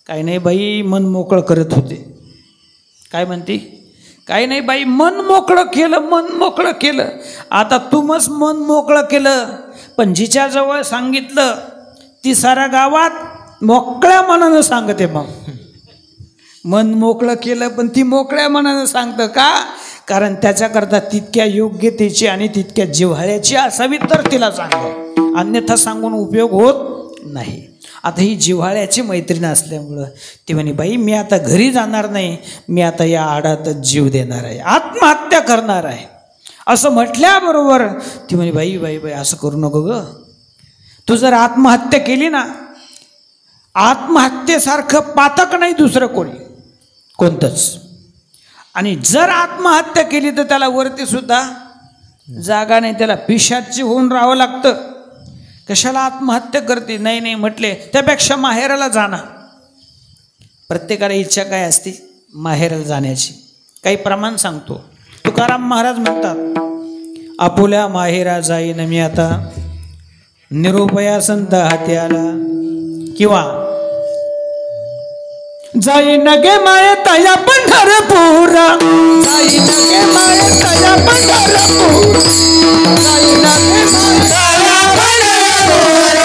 काही नाही बाई मन मोकळं करत होते. काय म्हणती? काही नाही बाई मन मोकळं केलं, मन मोकळं केलं. आता तुम्हीच मन मोकळं केलं, पण जिच्याजवळ सांगितलं ती साऱ्या गावात मोकळ्या मनानं सांगते. मग मन मोकळं केलं पण ती मोकळ्या मनानं सांगतं का? कारण त्याच्याकरता तितक्या योग्यतेची आणि तितक्या जिव्हाळ्याची असावी तर तिला सांगावं, अन्यथा सांगून उपयोग होत नाही. आता ही जिव्हाळ्याची मैत्रीण असल्यामुळं ती म्हणे बाई मी आता घरी जाणार नाही, मी आता या आडातच जीव देणार आहे, आत्महत्या करणार आहे. असं म्हटल्याबरोबर ती म्हणे बाई बाई बाई असं करू नको ग, तू जर आत्महत्या केली ना, आत्महत्येसारखं पातक नाही दुसरं कोणतंच. आणि जर आत्महत्या केली तर त्याला वरती सुद्धा जागा नाही, त्याला पिशाची होऊन राहावं लागतं. कशाला आत्महत्या करते? नाही नाही म्हटले त्यापेक्षा माहेराला जाणं. प्रत्येकाला इच्छा काय असते? माहेराला जाण्याची. काही प्रमाण सांगतो. तुकाराम महाराज म्हणतात आपुल्या माहेरा जाईन मी आता, निरुपया संत हाती आला. किंवा जाईन गे माये तया पंढरपूर, जाईन गे माये तया पंढरपूर, जाईन गे माये तया पंढरपूर,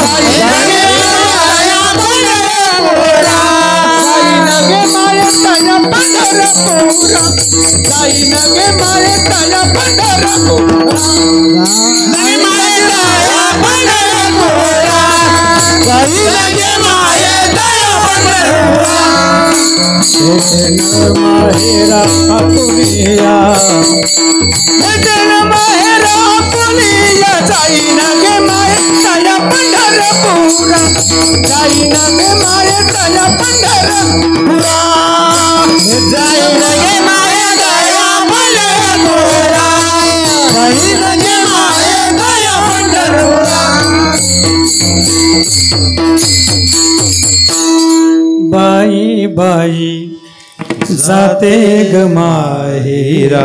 जाईन गे माये तया पंढरपूर, जाईन गे माये तया पंढरपूर, जाईन गे माये तया पंढरपूर, जाईन गे माये तया पंढरपूर. माहेरा पुलिया, माहेरा पुलिया, जाईन गे माये तया पंढरपूर, जाईन गे माये तया पंढरपूर, जाईन गे माये तया पंढरपूर, जाईन गे माये तया पंढरपूर. बाई बाई जाते ग माहेराला,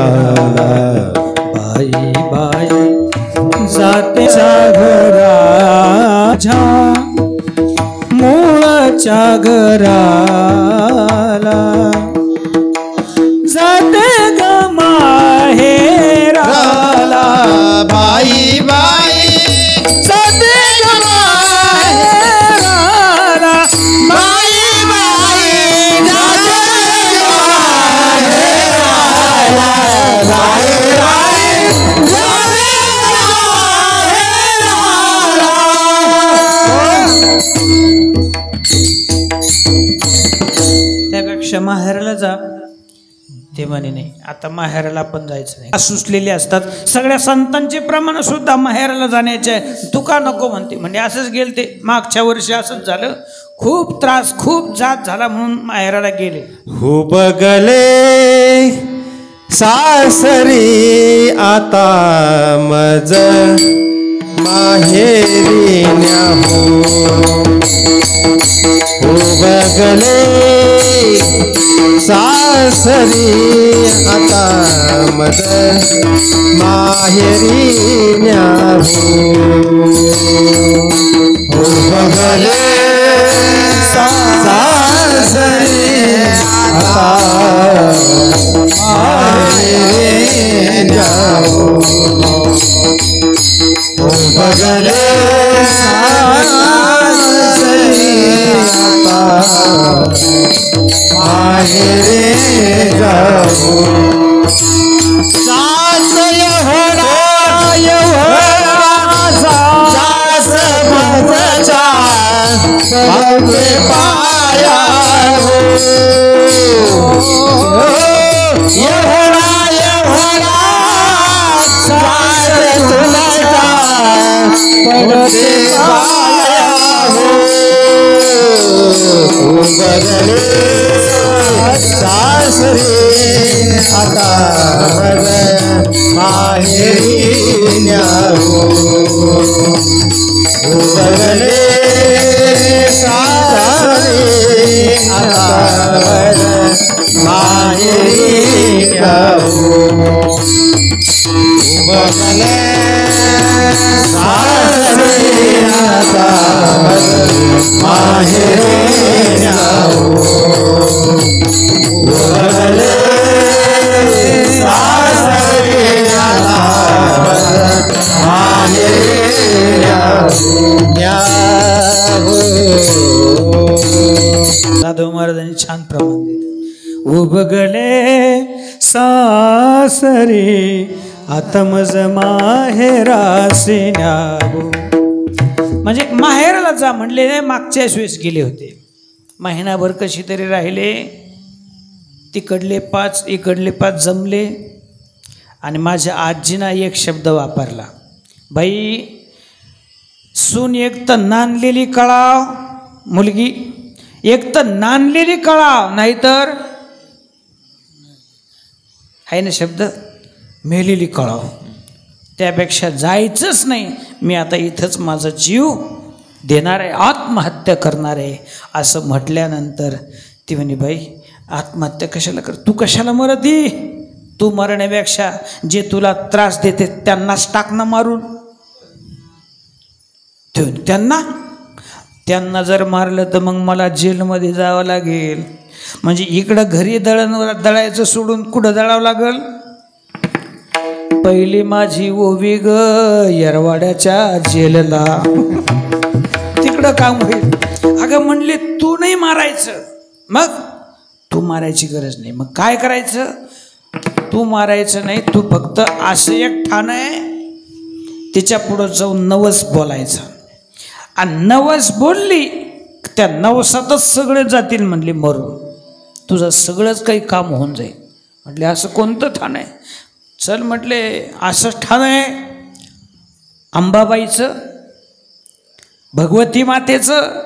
बाई बाई जाते घराच्या मूळच्या घराला, जाते ग माहेराला, बाई बाई जाते ग माहेराला, बाई त्यापेक्षा माहेराला जा. ते म्हणे नाही आता माहेराला पण जायचं नाही. सुचलेले असतात सगळ्या संतांचे प्रमाण सुद्धा माहेराला जाण्याचे. तुका नको म्हणते. म्हणजे असंच गेलते मागच्या वर्षी असंच झालं. खूप त्रास खूप जात झाला म्हणून माहेराला गेले. हो बगले सासरी आता मज माहेरी न्याहो, हो बगले सासरी आता मज माहेरी न्याहो, हो बगले सासरी आता माहेरी न्याहो, हो बगले सासरी आता माहेरी जाओ. सास एवढा सास माझा बापे पाया हो, एवढा एवढा सास तुला पडते पाया हो, बगले सासरे आता माहेरी न्याहो, बगले सासरे आता माहेरी न्याहो, बगले सासरे आता माहेरी न्याहो, बगले सासरे आता माहेरी न्याहो. साधू महाराजांनी छान प्रमाण दिले. उबगले सासरे आता मज माहेरासी न्याहो, म्हणजे माहेरला जा म्हणले नाही, मागच्या वेळेस गेले होते. महिनाभर कशी तरी राहिले, तिकडले 5 इकडले 5 जमले. आणि माझ्या आजीना एक शब्द वापरला, बाई सून एक तर नांदलेली कळाव, मुलगी एक तर नांदलेली कळाव, नाहीतर आहे ना शब्द, मेलेली कळाव. त्यापेक्षा जायचंच नाही, मी आता इथंच माझा जीव देणार आहे, आत्महत्या करणार आहे. असं म्हटल्यानंतर ती म्हणे, बाई आत्महत्या कशाला कर, तू कशाला मरती, तू मरण्यापेक्षा जे तुला त्रास देते त्यांनाच टाकणं मारून. त्यांना जर मारलं तर मग मला जेलमध्ये जावं लागेल. म्हणजे इकडं घरी दळायचं सोडून कुठं दळावं लागल. पहिली माझी ओवी ग येरवाड्याच्या जेलला, तिकडं काम होईल. अगं म्हणले तू नाही मारायचं, मग तू मारायची गरज नाही. मग काय करायचं, तू मारायचं नाही, तू फक्त असं एक ठाण आहे, तिच्या पुढं जाऊन नवस बोलायचं. आणि नवस बोलली त्या नवसातच सगळे जातील म्हणले मरून, तुझं सगळंच काही काम होऊन जाईल. म्हटले असं कोणतं ठाण आहे, चल म्हटले असंच ठाण आहे अंबाबाईचं, भगवती मातेचं.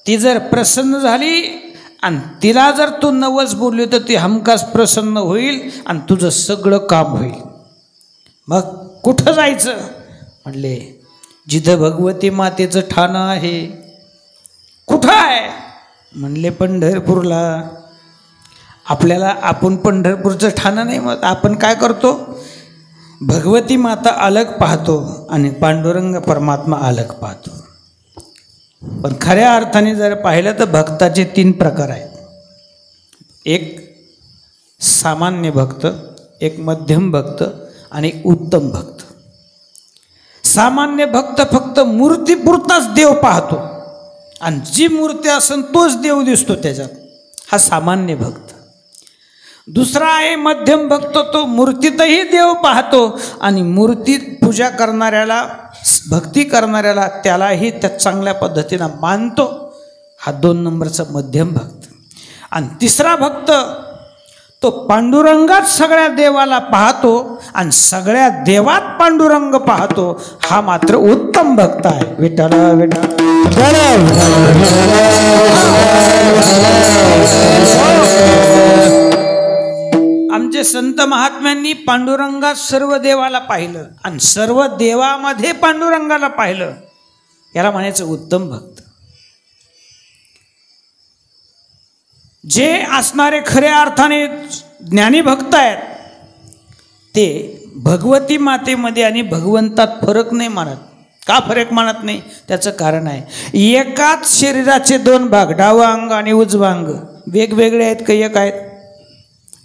ती जर प्रसन्न झाली आणि तिला जर तू नवस बोलली तर ती हमखास प्रसन्न होईल आणि तुझं सगळं काम होईल. मग कुठं जायचं म्हटले, जिथं भगवती मातेचं ठाणं आहे. कुठं आहे म्हणले, पंढरपूरला. आपल्याला आपण पंढरपूरचं ठाणं नाही, मग आपण काय करतो, भगवती माता अलग पाहतो आणि पांडुरंग परमात्मा अलग पाहतो. पण खऱ्या अर्थाने जर पाहिलं तर भक्ताचे 3 प्रकार आहेत. एक सामान्य भक्त, एक मध्यम भक्त आणि एक उत्तम भक्त. सामान्य भक्त फक्त मूर्तीपुरताच देव पाहतो आणि जी मूर्ती असेल तोच देव दिसतो त्याच्यात, हा सामान्य भक्त. दुसरा आहे मध्यम भक्त, तो मूर्तीतही देव पाहतो आणि मूर्तीत पूजा करणाऱ्याला, भक्ती करणाऱ्याला त्यालाही त्या चांगल्या पद्धतीनं मानतो. हा 2 नंबरचा मध्यम भक्त. आणि तिसरा भक्त तो पांडुरंगात सगळ्या देवाला पाहतो आणि सगळ्या देवात पांडुरंग पाहतो, हा मात्र उत्तम भक्त आहे. विठ्ठला विठ्ठला. आमचे संत महात्म्यांनी पांडुरंगात सर्व देवाला पाहिलं आणि सर्व देवामध्ये पांडुरंगाला पाहिलं, याला म्हणायचं उत्तम भक्त. जे असणारे खऱ्या अर्थाने ज्ञानी भक्त आहेत ते भगवती मातेमध्ये आणि भगवंतात फरक नाही मानत. का फरक मानत नाही, त्याचं कारण आहे, एकाच शरीराचे 2 भाग, डावा अंग आणि उजवा अंग वेगवेगळे आहेत का एक आहेत.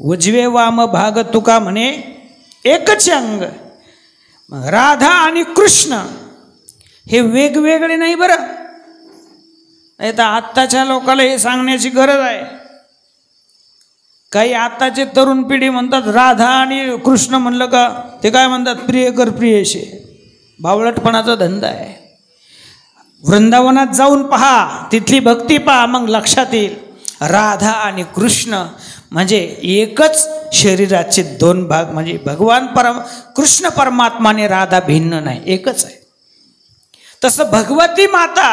उजवे वाम भाग तुका म्हणे एकच अंग. राधा आणि कृष्ण हे वेगवेगळे नाही बरं. नाही तर आत्ताच्या लोकांना हे सांगण्याची गरज आहे. काही आत्ताचे तरुण पिढी म्हणतात राधा आणि कृष्ण म्हणलं का ते काय म्हणतात, प्रिय कर प्रियशी. बावळटपणाचा धंदा आहे. वृंदावनात जाऊन पहा, तिथली भक्ती पहा, मग लक्षात येईल राधा आणि कृष्ण म्हणजे एकच शरीराचे 2 भाग. म्हणजे भगवान कृष्ण परमात्मा आणि राधा भिन्न नाही, एकच आहे. तसं भगवती माता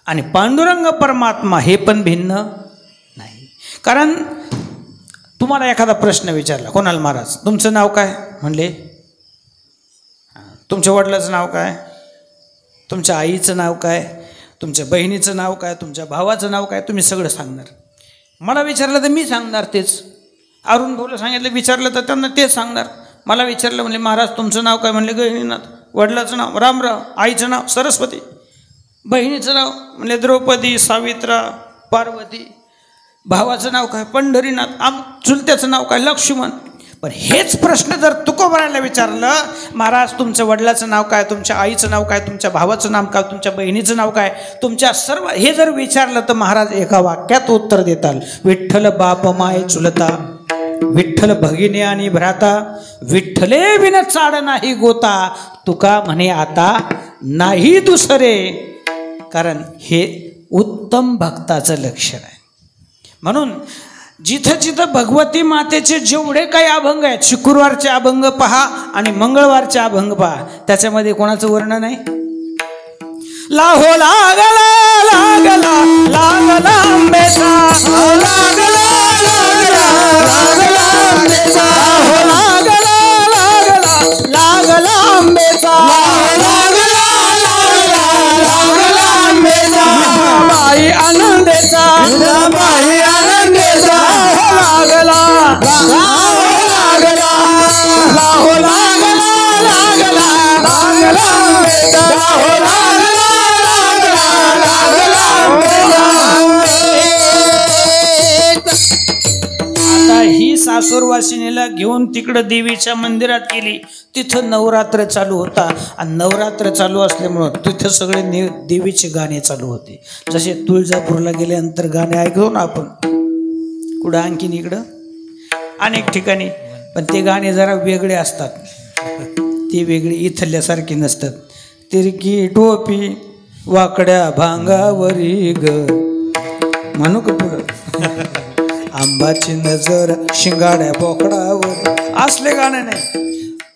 आणि पांडुरंग परमात्मा हे पण भिन्न नाही. कारण तुम्हाला एखादा प्रश्न विचारला, कोणाला महाराज तुमचं नाव काय म्हणले, तुमच्या वडिलाचं नाव काय, तुमच्या आईचं नाव काय, तुमच्या बहिणीचं नाव काय, तुमच्या भावाचं नाव काय, तुम्ही सगळं सांगणार. मला विचारलं तर मी सांगणार तेच. अरुण भाऊला सांगितलं, विचारलं तर त्यांना तेच सांगणार. मला विचारलं म्हणले महाराज तुमचं नाव काय म्हणले गहिनीनाथ, वडिलाचं नाव रामराव, आईचं नाव सरस्वती, बहिणीचं नाव म्हणले द्रौपदी, सावित्रा, पार्वती, भावाचं नाव काय पंढरीनाथ, चुलत्याचं नाव काय लक्ष्मण. पण हेच प्रश्न जर तुकोबारायला विचारलं, महाराज तुमच्या वडिलाचं नाव काय, तुमच्या आईचं नाव काय, तुमच्या भावाचं नाव काय, तुमच्या बहिणीचं नाव काय, तुमच्या सर्व हे जर विचारलं तर महाराज एका वाक्यात उत्तर देताल, विठ्ठल बाप माय चुलता, विठ्ठल भगिनी आणि भ्राता, विठ्ठले विन चाड नाही गोता, तुका म्हणे आता नाही दुसरे, कारण हे उत्तम भक्ताचं लक्षण आहे. म्हणून जिथं जिथं भगवती मातेचे जेवढे काही अभंग आहेत, शुक्रवारचे अभंग पहा आणि मंगळवारचे अभंग पहा, त्याच्यामध्ये कोणाचं वर्णन आहे? लाहो लागला लागला लागला आंबेचा, लागला लागला लागला आंबेचा, लाहो लागला लागला लागला आंबेचा, लागला लागला लागला आंबेचा, बाई आनंदेचा, बाई आनंदेचा, लागला लागला लाहो लागला लागला लागला आंबेचा, लाहो आता ही सासूरवासिनीला घेऊन तिकडं देवीच्या मंदिरात गेली. तिथं नवरात्र चालू होता आणि नवरात्र चालू असल्यामुळं तिथं सगळे देवीचे गाणे चालू होते. जसे तुळजापूरला गेल्यानंतर गाणे ऐकतो ना आपण, कुठं आणखीन इकडं अनेक ठिकाणी, पण ते गाणे जरा वेगळे असतात. ते वेगळे इथल्यासारखे नसतात. तिरकी टोपी वाकड्या भांगावरी ग, म्हणू का पुढं? आंबाची नजर शिंगाड्या बोकडावर, असले गाणे नाही.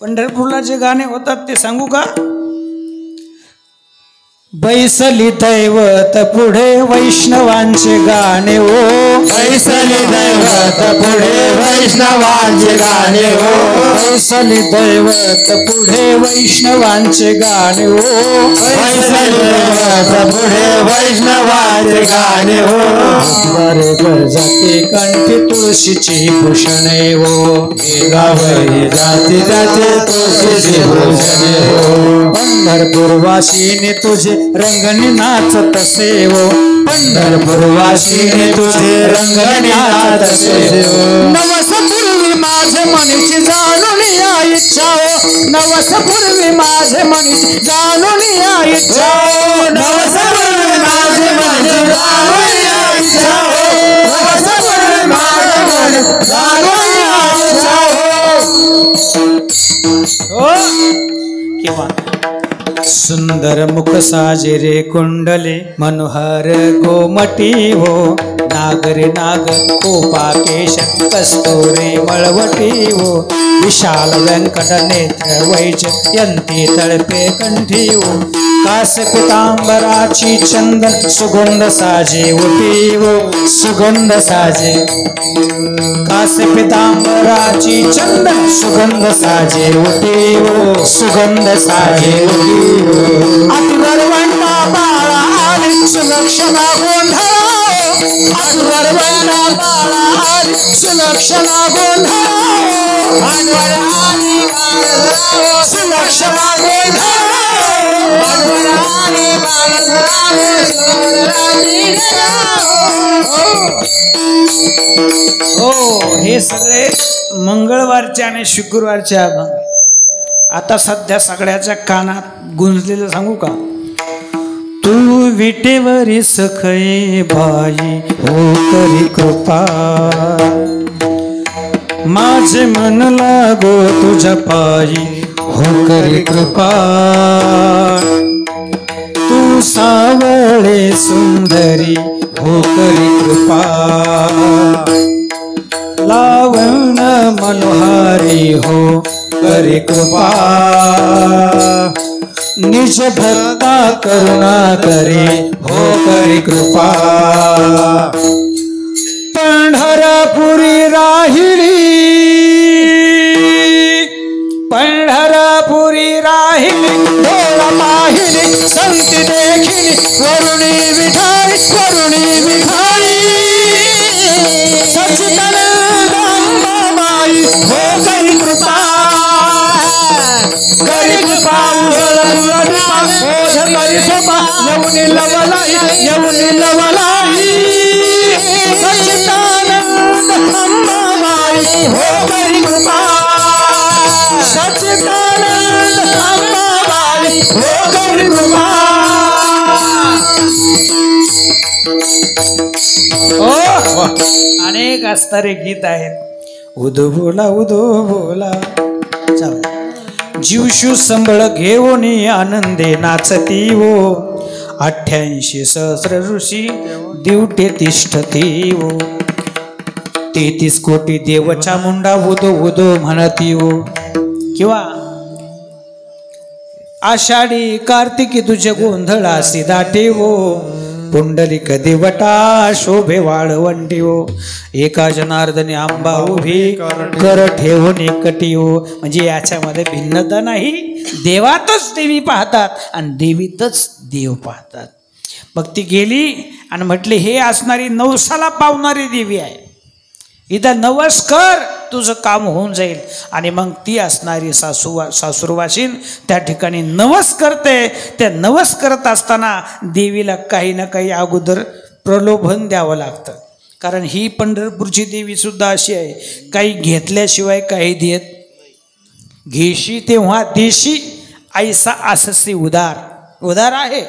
पंढरपूरला जे गाणे होतात ते सांगू का? बैसली दैवत पुढे वैष्णवांचे गाणे हो, बैसली दैवत पुढे वैष्णवांचे गाणे हो, बैसली दैवत पुढे वैष्णवांचे गाणे हो, बैसली दैवत पुढे वैष्णवांचे गाणे हो, बरे बर जाते कंठी तुळशीची भूषणे हो, गावरी जाती जाते तुळशीची भूषणे हो, पंढरपूरवासीने तुझे रंगणी नाचत सेवो, पंढरपूरवासीने तुझे रंगणी नाचत सेवो, नवस पूर्वी माझे मनीची जाणून या इच्छा हो, नवस पूर्वी माझे मनीची जाणून या इच्छा हो, नवस पूर्वी माझे मनीची जाणून या इच्छा हो, नवस पूर्वी माझे मनीची जाणून या इच्छा हो. किंवा सुंदर मुख साजे रे कुंडले मनोहर गोमटी हो, नागरे नाग कोपा केश कस्तुरी मळवटी हो, विशाल व्यंकट नेत्र वैज यंती तळपे कंठी हो, कास पितांबराची चंदन सुगंध साजे उठी हो, सुगंध साजे कास पितांबराची चंदन सुगंध साजे उठी हो, सुगंध साजे उठी हो, अतिवरवंता बाळा आली सुलक्षणा गोंधळा, अतिवरवंता बाळा आली सुलक्षणा गोंधळा, सुलक्षणा गोंधळा, हो. हे सगळे मंगळवारचे आणि शुक्रवारचे अभंग. आता सध्या सगळ्याच्या कानात गुंजलेलं सांगू का? तू विटेवरी सखई बाई हो करी कृपा, माझे मन लागो तुझ्या पायी हो करी कृपा, तू सावळे सुंदरी हो करी कृपा, लावण मनोहारी हो करी कृपा, निज भक्ता करुणा करे हो करी कृपा, पंढरपुरी राहिली पंढरपुरी राहिली डोळा पाहिली संती देखिली वरुणी विठाई वरुणी विठाई, सच्चिदानंद अंबाबाई हो करी कृपा, करी कृपा ओझ करी सोपा यमुनी लवलाई यमुनी लवलाई, सच्चिदानंद अंबाबाई हो करी कृपा, सच्चिदानंद अंबाबाई हो करी कृपा. अनेक असणारे गीत आहेत. उदो बोला चला. जीवशू संबळ घेऊन आनंदे नाचती वो 88 सहस्र ऋषी दिवटे तिष्ठती वो 33 कोटी देवच्या मुंडा उदो उदो म्हणती वो किंवा आषाढी कार्तिकी तुझे गोंधळासी दाटे वो पुंडलिक देवटा शोभे वाळवंटी हो एका जनार्दनी आंबा उभी कर ठेवून एकटी हो म्हणजे याच्यामध्ये भिन्नता नाही देवातच देवी पाहतात आणि देवीतच देव पाहतात मग ती गेली आणि म्हटले हे असणारी नवसाला पावणारी देवी आहे इथं नवस कर तुझं काम होऊन जाईल आणि मग ती असणारी सासूरवाशीन त्या ठिकाणी नवस करते त्या नवस करत असताना देवीला काही ना काही अगोदर प्रलोभन द्यावं लागतं कारण ही पंढरपूरची देवी सुद्धा अशी आहे काही घेतल्याशिवाय काही देत घेशी तेव्हा देशी ऐसा अससी उदार आहे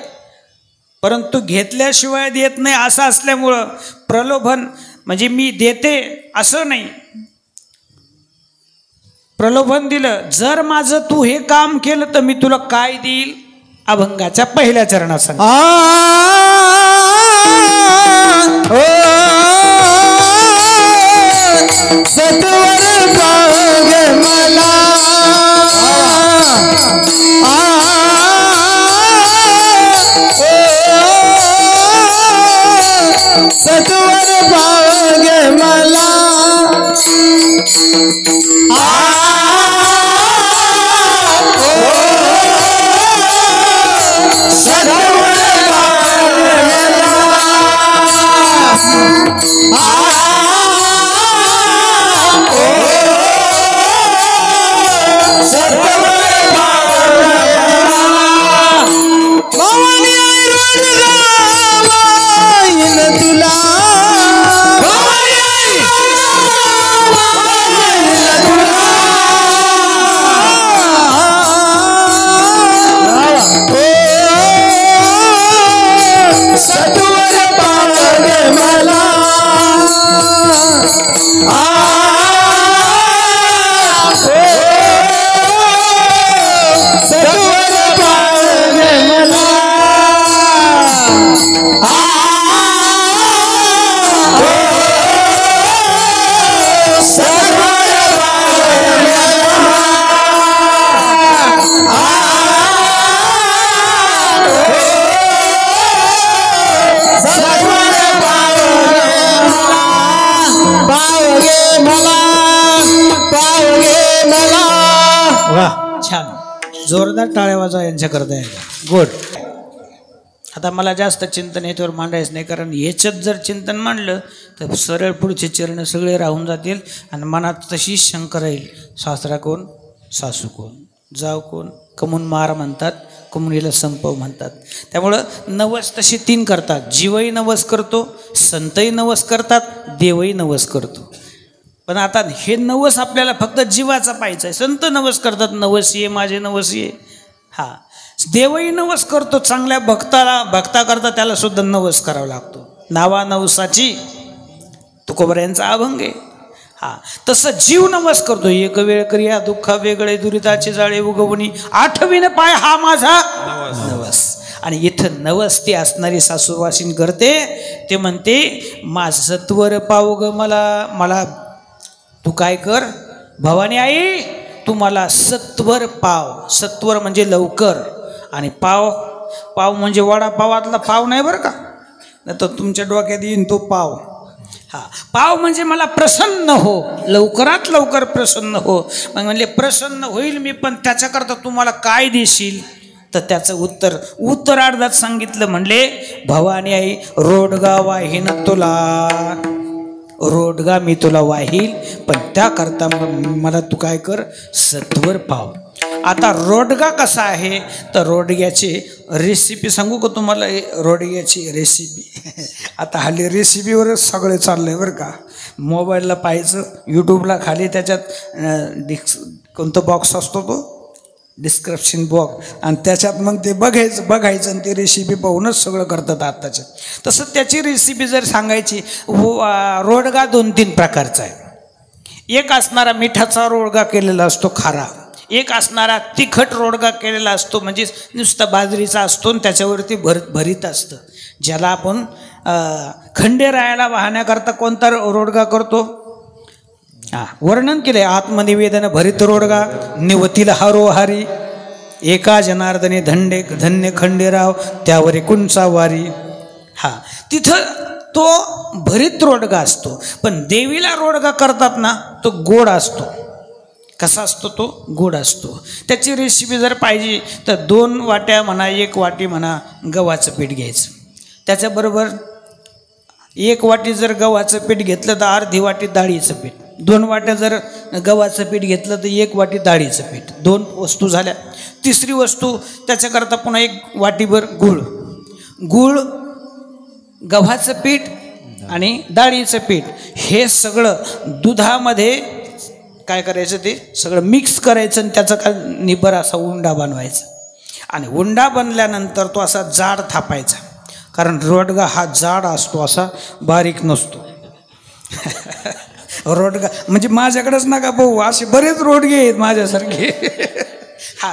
परंतु घेतल्याशिवाय देत नाही असं असल्यामुळं प्रलोभन म्हणजे मी देते असं नाही प्रलोभन दिलं जर माझं तू हे काम केलं तर मी तुला काय देईल अभंगाच्या पहिल्या चरणात सांग सत्वर पावगे मला सत्वर पावगे मला जोरदार टाळ्या वाजवा यांच्याकरता गुड आता मला जास्त चिंतन याच्यावर मांडायचं नाही कारण ह्याच्यात जर चिंतन मांडलं तर सरळ पुढचे चरण सगळे राहून जातील आणि मनात तशीच शंका राहील सासरा कोण सासू कोण जाव कोण कमून मार म्हणतात कुमरीला संपव म्हणतात त्यामुळं नवस तसे 3 करतात जीवही नवस करतो संतही नवस करतात देवही नवस करतो पण आता हे नवस आपल्याला फक्त जीवाचा पाहायचा आहे संत नवस करतात नवस ये माझे नवस ये हा देवही नवस करतो चांगल्या भक्ता करता त्याला सुद्धा नवस करावा लागतो नावा नवसाची तुकोबऱ्यांचा अभंग आहे हा तसं जीव नवस करतो एक वेळ क्रिया दुःख वेगळे दुरिताचे जाळे उगवणी आठवीने पाय हा माझा नवस आणि इथं नवस ती असणारी सासूरवासीन करते ते म्हणते माझं सत्वर पाव ग मला तू काय कर भवानी आई तू मला सत्वर पाव सत्वर म्हणजे लवकर आणि पाव म्हणजे वडापावातला पाव नाही बरं का नाही तर तुमच्या डोक्यात येईन तो पाव हा पाव म्हणजे मला प्रसन्न हो लवकरात लवकर प्रसन्न हो मग म्हणले प्रसन्न होईल मी पण त्याच्याकरता तुम्हाला काय देशील तर त्याचं उत्तरार्धात सांगितलं म्हणले भवानी आई रोडगा वाहीन तुला रोडगा मी तुला वाहील पण त्याकरता मला तू काय कर सत्वर पाव आता रोडगा कसा आहे तर रोडग्याची रेसिपी सांगू का तुम्हाला रोडग्याची रेसिपी आता हल्ली रेसिपीवरच सगळे चाललं आहे बरं का मोबाईलला पाहायचं यूट्यूबला खाली त्याच्यात कोणतं बॉक्स असतो तो डिस्क्रिप्शन बॉक्स आणि त्याच्यात मग ते बघायचं आणि ते रेसिपी पाहूनच सगळं करतात आत्ताच्या तसं त्याची रेसिपी जर सांगायची रोडगा 2-3 प्रकारचा आहे एक असणारा मिठाचा रोडगा केलेला असतो खारा एक असणारा तिखट रोडगा केलेला असतो, म्हणजे नुसता बाजरीचा असतो आणि त्याच्यावरती भरीत असतं. ज्याला आपण खंडेरायाला वाहण्याकरता कोणता रोडगा करतो? वर्णन केले, आत्मनिवेदन भरित रोडगा निवतील हारोहारी, एका जनार्दने धन्य खंडेराव त्यावरी कुंचा वारी. तिथं तो भरीत रोडगा असतो. पण देवीला रोडगा करतात ना, तो गोड असतो. कसा असतो तो? गोड असतो. त्याची रेसिपी जर पाहिजे तर 2 वाट्या म्हणा, 1 वाटी म्हणा गव्हाचं पीठ घ्यायचं. त्याच्याबरोबर 1 वाटी जर गव्हाचं पीठ घेतलं तर अर्धी वाटी डाळीचं पीठ. 2 वाट्या जर गव्हाचं पीठ घेतलं तर 1 वाटी डाळीचं पीठ. 2 वस्तू झाल्या. तिसरी वस्तू त्याच्याकरता पुन्हा 1 वाटीभर गूळ, गव्हाचं पीठ आणि डाळीचं पीठ हे सगळं दुधामध्ये काय करायचं, ते सगळं मिक्स करायचं आणि त्याचा काय निबर असा उंडा बनवायचा. आणि उंडा बनल्यानंतर तो असा जाड थापायचा, कारण रोडगा हा जाड असतो, असा बारीक नसतो. रोडगा म्हणजे माझ्याकडेच नका भाऊ, असे बरेच रोडगे आहेत माझ्यासारखे.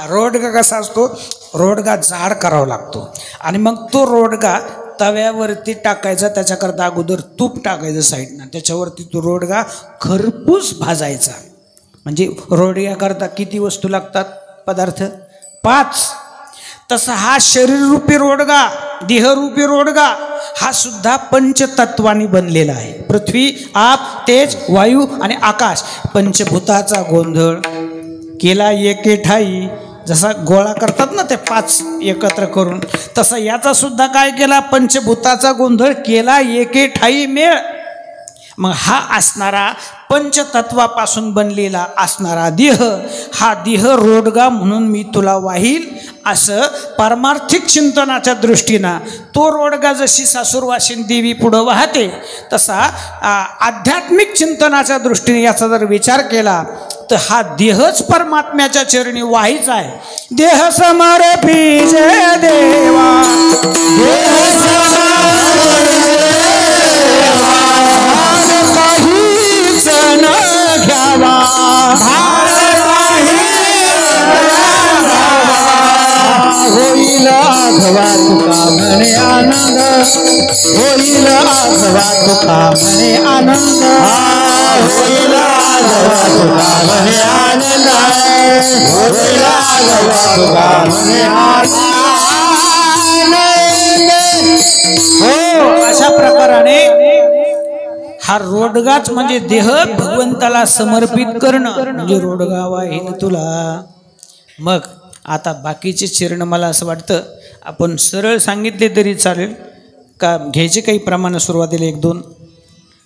रोडगा कसा असतो? रोडगा जाड करावा लागतो आणि मग तो रोडगा तव्यावरती टाकायचा. त्याच्याकरता अगोदर तूप टाकायचं साईडनं, त्याच्यावरती तो रोडगा खरपूस भाजायचा. म्हणजे रोडग्याकरता किती वस्तू लागतात? पदार्थ 5. तसा हा शरीररूपी रोडगा, देहरूपी रोडगा हा सुद्धा पंचतत्वांनी बनलेला आहे. पृथ्वी, आप, तेज, वायू आणि आकाश, पंचभूताचा गोंधळ केला एके ठाई. जसा गोळा करतात ना ते 5 एकत्र करून, तसा याचा सुद्धा काय केला? पंचभूताचा गोंधळ केला एके ठाई मेळ. मग हा असणारा पंचतत्वापासून बनलेला असणारा देह, हा देह रोडगा म्हणून मी तुला वाहील, असं पारमार्थिक चिंतनाच्या दृष्टीनं तो रोडगा जशी सासूरवासीन देवी पुढं वाहते, तसा आध्यात्मिक चिंतनाच्या दृष्टीने याचा जर विचार केला तर हा देहच परमात्म्याच्या चरणी वाहीचा आहे. देह समर्पी जय देवा, काहीच न घ्यावा, होईल आघवा तुका म्हणे आनंद, होईल आघवा तुका म्हणे आनंद, होईल आघवा तुका म्हणे आनंद, होईल आघवा तुका म्हणे आनंद. हो, अशा प्रकाराने हा रोडगाच म्हणजे देह भगवंताला समर्पित करणं म्हणजे रोडगा वाहील तुला. मग आता बाकीचे चरण मला असं वाटतं आपण सरळ सांगितले तरी चालेल का? घ्यायचे काही प्रमाण सुरुवातीला 1-2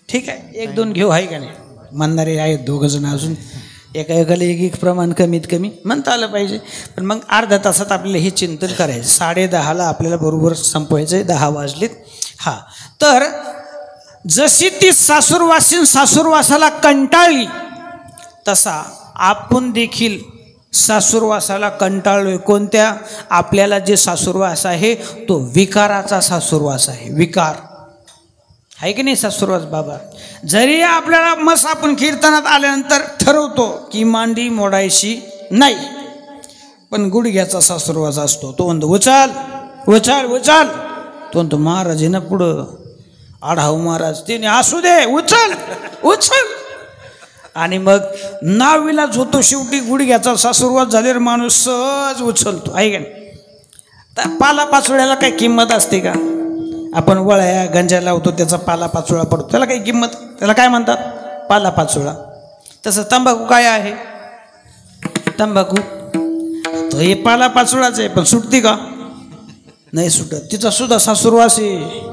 ठीक आहे, 1-2 घेऊ, आहे का नाही? म्हणणारे आहेत 2 जण अजून, एकाला एक प्रमाण कमीत कमी म्हणता आलं पाहिजे. पण मग अर्ध्या तासात आपल्याला हे चिंतन करायचं. 10:30ला आपल्याला बरोबर संपवायचं आहे, 10 वाजलेत. तर जशी ती सासूरवासाला कंटाळली, तसा आपण देखील सासूरवासाला कंटाळलोय. कोणत्या? आपल्याला जे सासूरवास आहे तो विकाराचा सासूरवास आहे. विकार आहे की नाही सासूरवास बाबा? जरी आपल्याला मस्त आपण कीर्तनात आल्यानंतर ठरवतो की मांडी मोडायची नाही, पण गुडघ्याचा सासूरवास असतो. तो म्हणतो उचाल उचाल उचाल, तो म्हणतो महाराज ना पुढं आढाव महाराज, ते असू दे उचल उचल. आणि मग नाविलाज होतो, शेवटी गुडघ्याचा सासूरवास झाल्यावर माणूस सहज उचलतो, आहे का नाही? तर पालापाचोळ्याला काही किंमत असते का? आपण वळ्या गंजा लावतो, त्याचा पालापाचोळा पडतो, त्याला काही किंमत? त्याला काय म्हणतात? पालापाचोळा. तसं तंबाखू काय आहे? तंबाखू तो हे पालापाचोळाच आहे, पण सुटते का? नाही सुटत. तिचा सुद्धा सासूरवास आहे.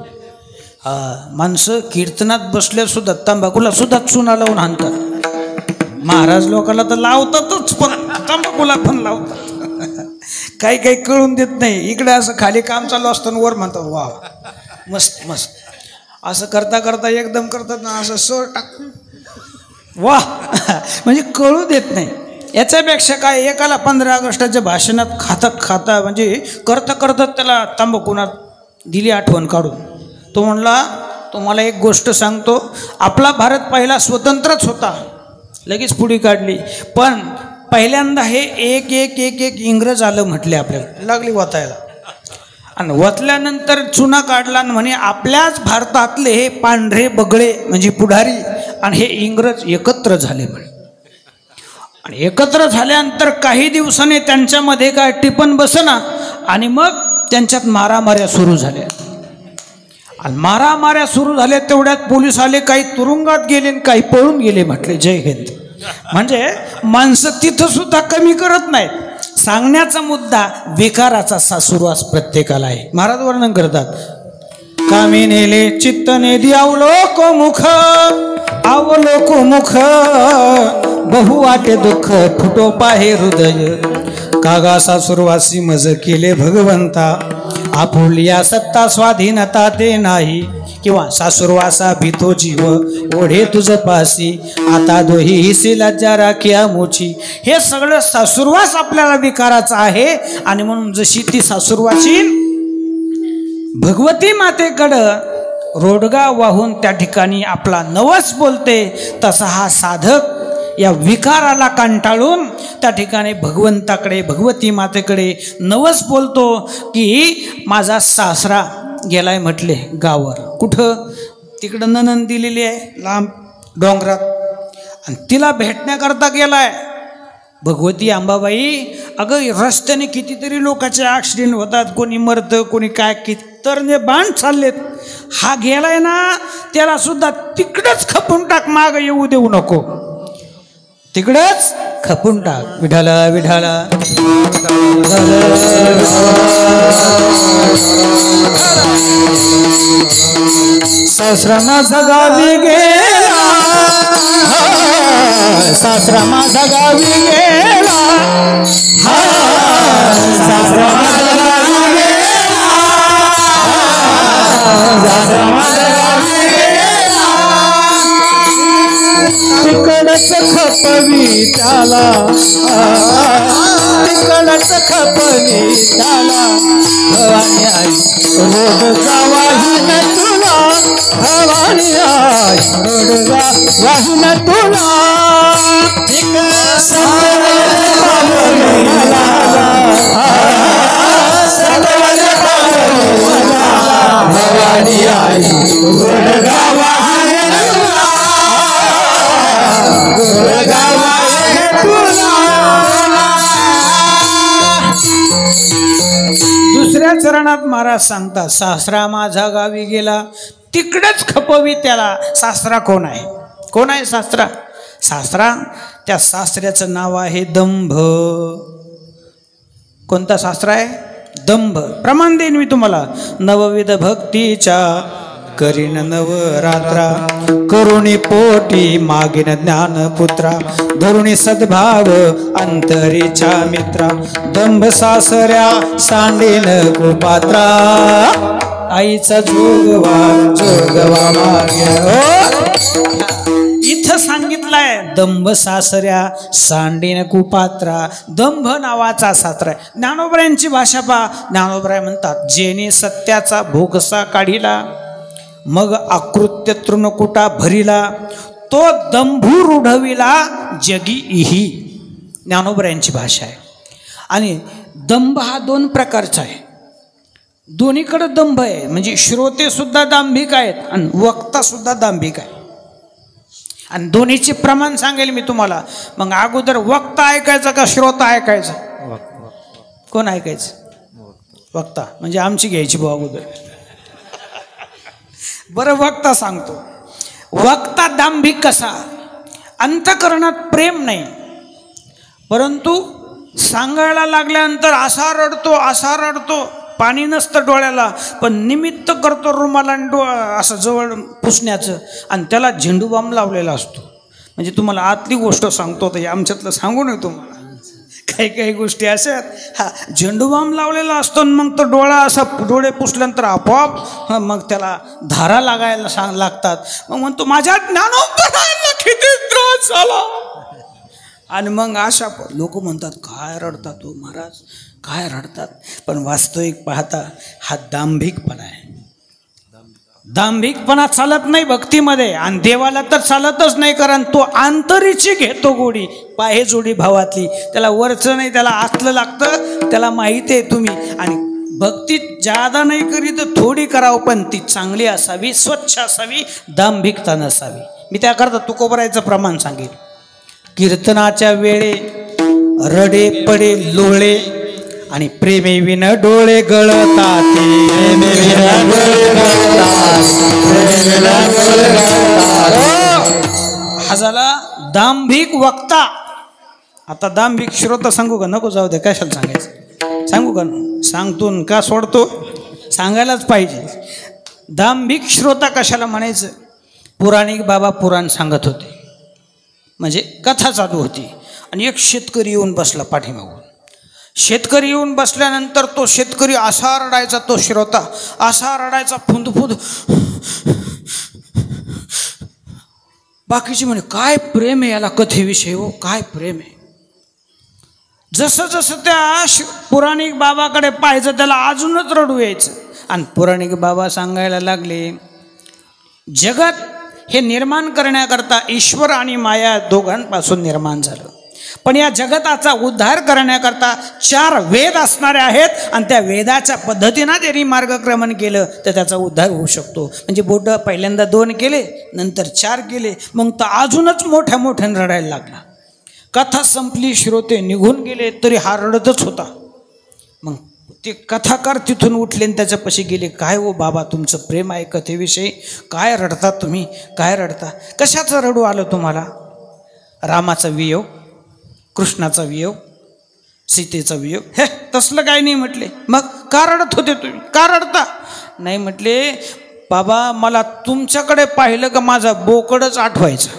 माणसं कीर्तनात बसल्या सुद्धा तंबाखूला सुद्धा चुना लावून आणतात. महाराज लोकांना तर लावतातच, पण तंबाखूला पण लावतात. काही काही कळून देत नाही. इकडे असं खाली काम चालू असतं, वर म्हणतात वा मस्त मस्त, असं करता करता एकदम करतात ना, असं सर टाक वा, म्हणजे कळू देत नाही. याच्यापेक्षा काय, एकाला 15 ऑगस्टाच्या भाषणात खाता म्हणजे करता करता त्याला तंबाखूनात दिली आठवण काढून. तो म्हणला तुम्हाला एक गोष्ट सांगतो, आपला भारत पहिला स्वतंत्रच होता, लगेच पुढे काढली, पण पहिल्यांदा हे एक एक एक एक इंग्रज आलं म्हटले, आपल्याला लागली वतायला, आणि वतल्यानंतर चुना काढला आणि म्हणे आपल्याच भारतातले हे पांढरे बगळे म्हणजे पुढारी आणि हे इंग्रज एकत्र झाले म्हणे. आणि एकत्र झाल्यानंतर काही दिवसांनी त्यांच्यामध्ये काय टिपण बसना आणि मग त्यांच्यात मारामाऱ्या सुरू झाल्या. आणि मारामाऱ्या सुरू झाल्या तेवढ्यात पोलीस आले, काही तुरुंगात गेले आणि काही पळून गेले म्हटले. जय हिंद. म्हणजे माणसं तिथं सुद्धा कमी करत नाहीत. सांगण्याचा मुद्दा विकाराचा सासुरवास प्रत्येकाला आहे. महाराज वर्णन करतात, कामी नेले चित्त नेदी अवलोक मुख, अवलोक मुख बहु वाटे दुःख फुटो पाहे हृदय, कागा सासुरवासी मज केले भगवंता, आपुलिया सत्ता स्वाधीनता ते नाही, किंवा सासुरवासा भीतो जीव ओढे तुझ पासी, आता दोही हिसी लज्जा राखिया मोची. हे सगळं सासुरवास आपल्याला विकाराचा आहे. आणि म्हणून जशी ती सासुरवाची भगवती मातेकडं रोडगा वाहून त्या ठिकाणी आपला नवस बोलते, तसा हा साधक या विकाराला कंटाळून त्या ठिकाणी भगवंताकडे भगवती मातेकडे नवस बोलतो की माझा सासरा गेलाय म्हटले गावावर. कुठं? तिकडं नणंद दिलेली आहे लांब डोंगरात, आणि तिला भेटण्याकरता गेलाय. भगवती अंबाबाई, अगं रस्त्याने कितीतरी लोकांचे ॲक्सिडेंट होतात, कोणी मरतं कोणी काय, तरने बाण चाललेत. हा गेलाय ना, त्याला सुद्धा तिकडंच खपून टाक, माग येऊ देऊ नको, तिकडंच खपून टाक. विठाला विठाला सासरा माझा गावी गेला, सासरा माझा गावी गेला, सासरा माझा गावी गेला, सासरा माझा गावी गेला, तिकडच खपवी त्याला, तिकडच खपवी त्याला, भवानी आई रोडगा वाहीन तुला, भवानी आई रोडगा वाहीन तुला, भवानी आई रोडगा वाहीन तुला, दुसऱ्या चरणात महाराज सांगतात, सासरा माझा गावी गेला, तिकडेच खपवी त्याला. सासरा कोण आहे? कोण आहे सासरा? सासरा, त्या सासऱ्याचं नाव आहे दंभ. कोणता सासरा आहे? दंभ. प्रमाण देईन मी तुम्हाला. नवविध भक्तीच्या करीन नवरात्रा, करुणी पोटी मागिन ज्ञानपुत्रा, धरुणी सद्भाव अंतरीच्या मित्रा, दंभ सासऱ्या सांडीन कुपात्रा, आईचा जोगवा जोगवा मागे. इथं सांगितलंय दंभ सासऱ्या सांडीन कुपात्रा. दंभ नावाचा सासरा आहे. ज्ञानोबरायांची भाषा पहा. ज्ञानोबराय म्हणतात, जेने सत्याचा भोगसा काढिला, मग आकृत्य तृणकुटा भरिला, तो दंभू रुढविला जगी इही. ज्ञानोबरायांची भाषा आहे. आणि दंभ हा दोन प्रकारचा आहे. दोन्हीकडे दंभ आहे, म्हणजे श्रोते सुद्धा दांभिक आहेत आणि वक्ता सुद्धा दांभिक आहे. आणि दोन्हीचे प्रमाण सांगेल मी तुम्हाला. मग अगोदर वक्ता ऐकायचा का श्रोता ऐकायचा? कोण ऐकायचं? वक्ता. म्हणजे आमची घ्यायची भाऊ अगोदर. बरं, वक्ता सांगतो. वक्ता दांभिक कसा? अंतकरणात प्रेम नाही, परंतु सांगायला लागल्यानंतर असा रडतो, पाणी नसतं डोळ्याला, पण निमित्त करतो रुमाला असं जवळ पुसण्याचं, आणि त्याला झेंडूबाम लावलेला असतो. म्हणजे तुम्हाला आतली गोष्ट सांगतो, तर आमच्यातलं सांगू नये तुम्हाला. काही गोष्टी अशा हा झेंडूबाम लावलेला असतो, मग तो डोळा असा डोळे पुसल्यानंतर आपोआप मग त्याला धारा लागायला लागतात. मग म्हणतो माझ्या ज्ञानोबरायांना किती त्रास झाला. आणि मग अशा लोक म्हणतात, काय रडतात तो महाराज, काय रडतात. पण वास्तविक पाहता हा दांभिकपणा आहे. दांभिकपणा चालत नाही भक्तीमध्ये, आणि देवाला तर चालतच नाही, कारण तो आंतरीची घेतो गोडी, पाहे जोडी भावातली. त्याला वरचं नाही, त्याला आतलं लागतं, त्याला माहिती आहे तुम्ही. आणि भक्ती जादा नाही करी तर थोडी करावं, पण ती चांगली असावी, स्वच्छ असावी, दांभिकता नसावी. मी त्याकरता तुकोबरायचं प्रमाण सांगेल. कीर्तनाच्या वेळे रडे पडे लोळे, आणि प्रेमे विन डोळे गळताते. हा झाला दांभिक वक्ता. आता दांभिक श्रोता सांगू का नको? जाऊ दे, कशाला सांगायचं? सांगू का? सांगतो का सोडतो? सांगायलाच पाहिजे. दांभिक श्रोता कशाला म्हणायचं? पुराणिक बाबा पुराण सांगत होते, म्हणजे कथा चालू होती, आणि एक शेतकरी येऊन बसला पाठीमागून. शेतकरी येऊन बसल्यानंतर तो शेतकरी असा रडायचा, तो श्रोता असा रडायचा, फुंदफुंद. बाकीचे म्हणे काय प्रेम आहे याला कथेविषयी, हो काय प्रेम आहे. जसं जसं त्या पुराणिक बाबाकडे पाहायचं त्याला अजूनच रडू यायचं. आणि पुराणिक बाबा सांगायला लागले, जगत हे निर्माण करण्याकरता ईश्वर आणि माया दोघांपासून निर्माण झालं, पण या जगताचा उद्धार करण्याकरता 4 वेद असणारे आहेत, आणि त्या वेदाच्या पद्धतीनं त्यांनी मार्गक्रमण केलं तर त्याचा उद्धार होऊ शकतो. म्हणजे बोट पहिल्यांदा 2 केले, नंतर 4 केले, मग तर अजूनच मोठ्या मोठ्याने रडायला लागला. कथा संपली, श्रोते निघून गेले, तरी हा रडतच होता. मग ते कथाकार तिथून उठले आणि त्याच्यापाशी गेले. काय हो बाबा, तुमचं प्रेम आहे कथेविषयी, काय रडता तुम्ही, काय रडता? कशाचं रडू आलं तुम्हाला? रामाचा वियोग, कृष्णाचा वियोग, सीतेचा वियोग, हे तसलं काही नाही म्हटले. मग का रडत होते तुम्ही, का रडता? नाही म्हटले, बाबा मला तुमच्याकडे पाहिलं का माझा बोकडच आठवायचा,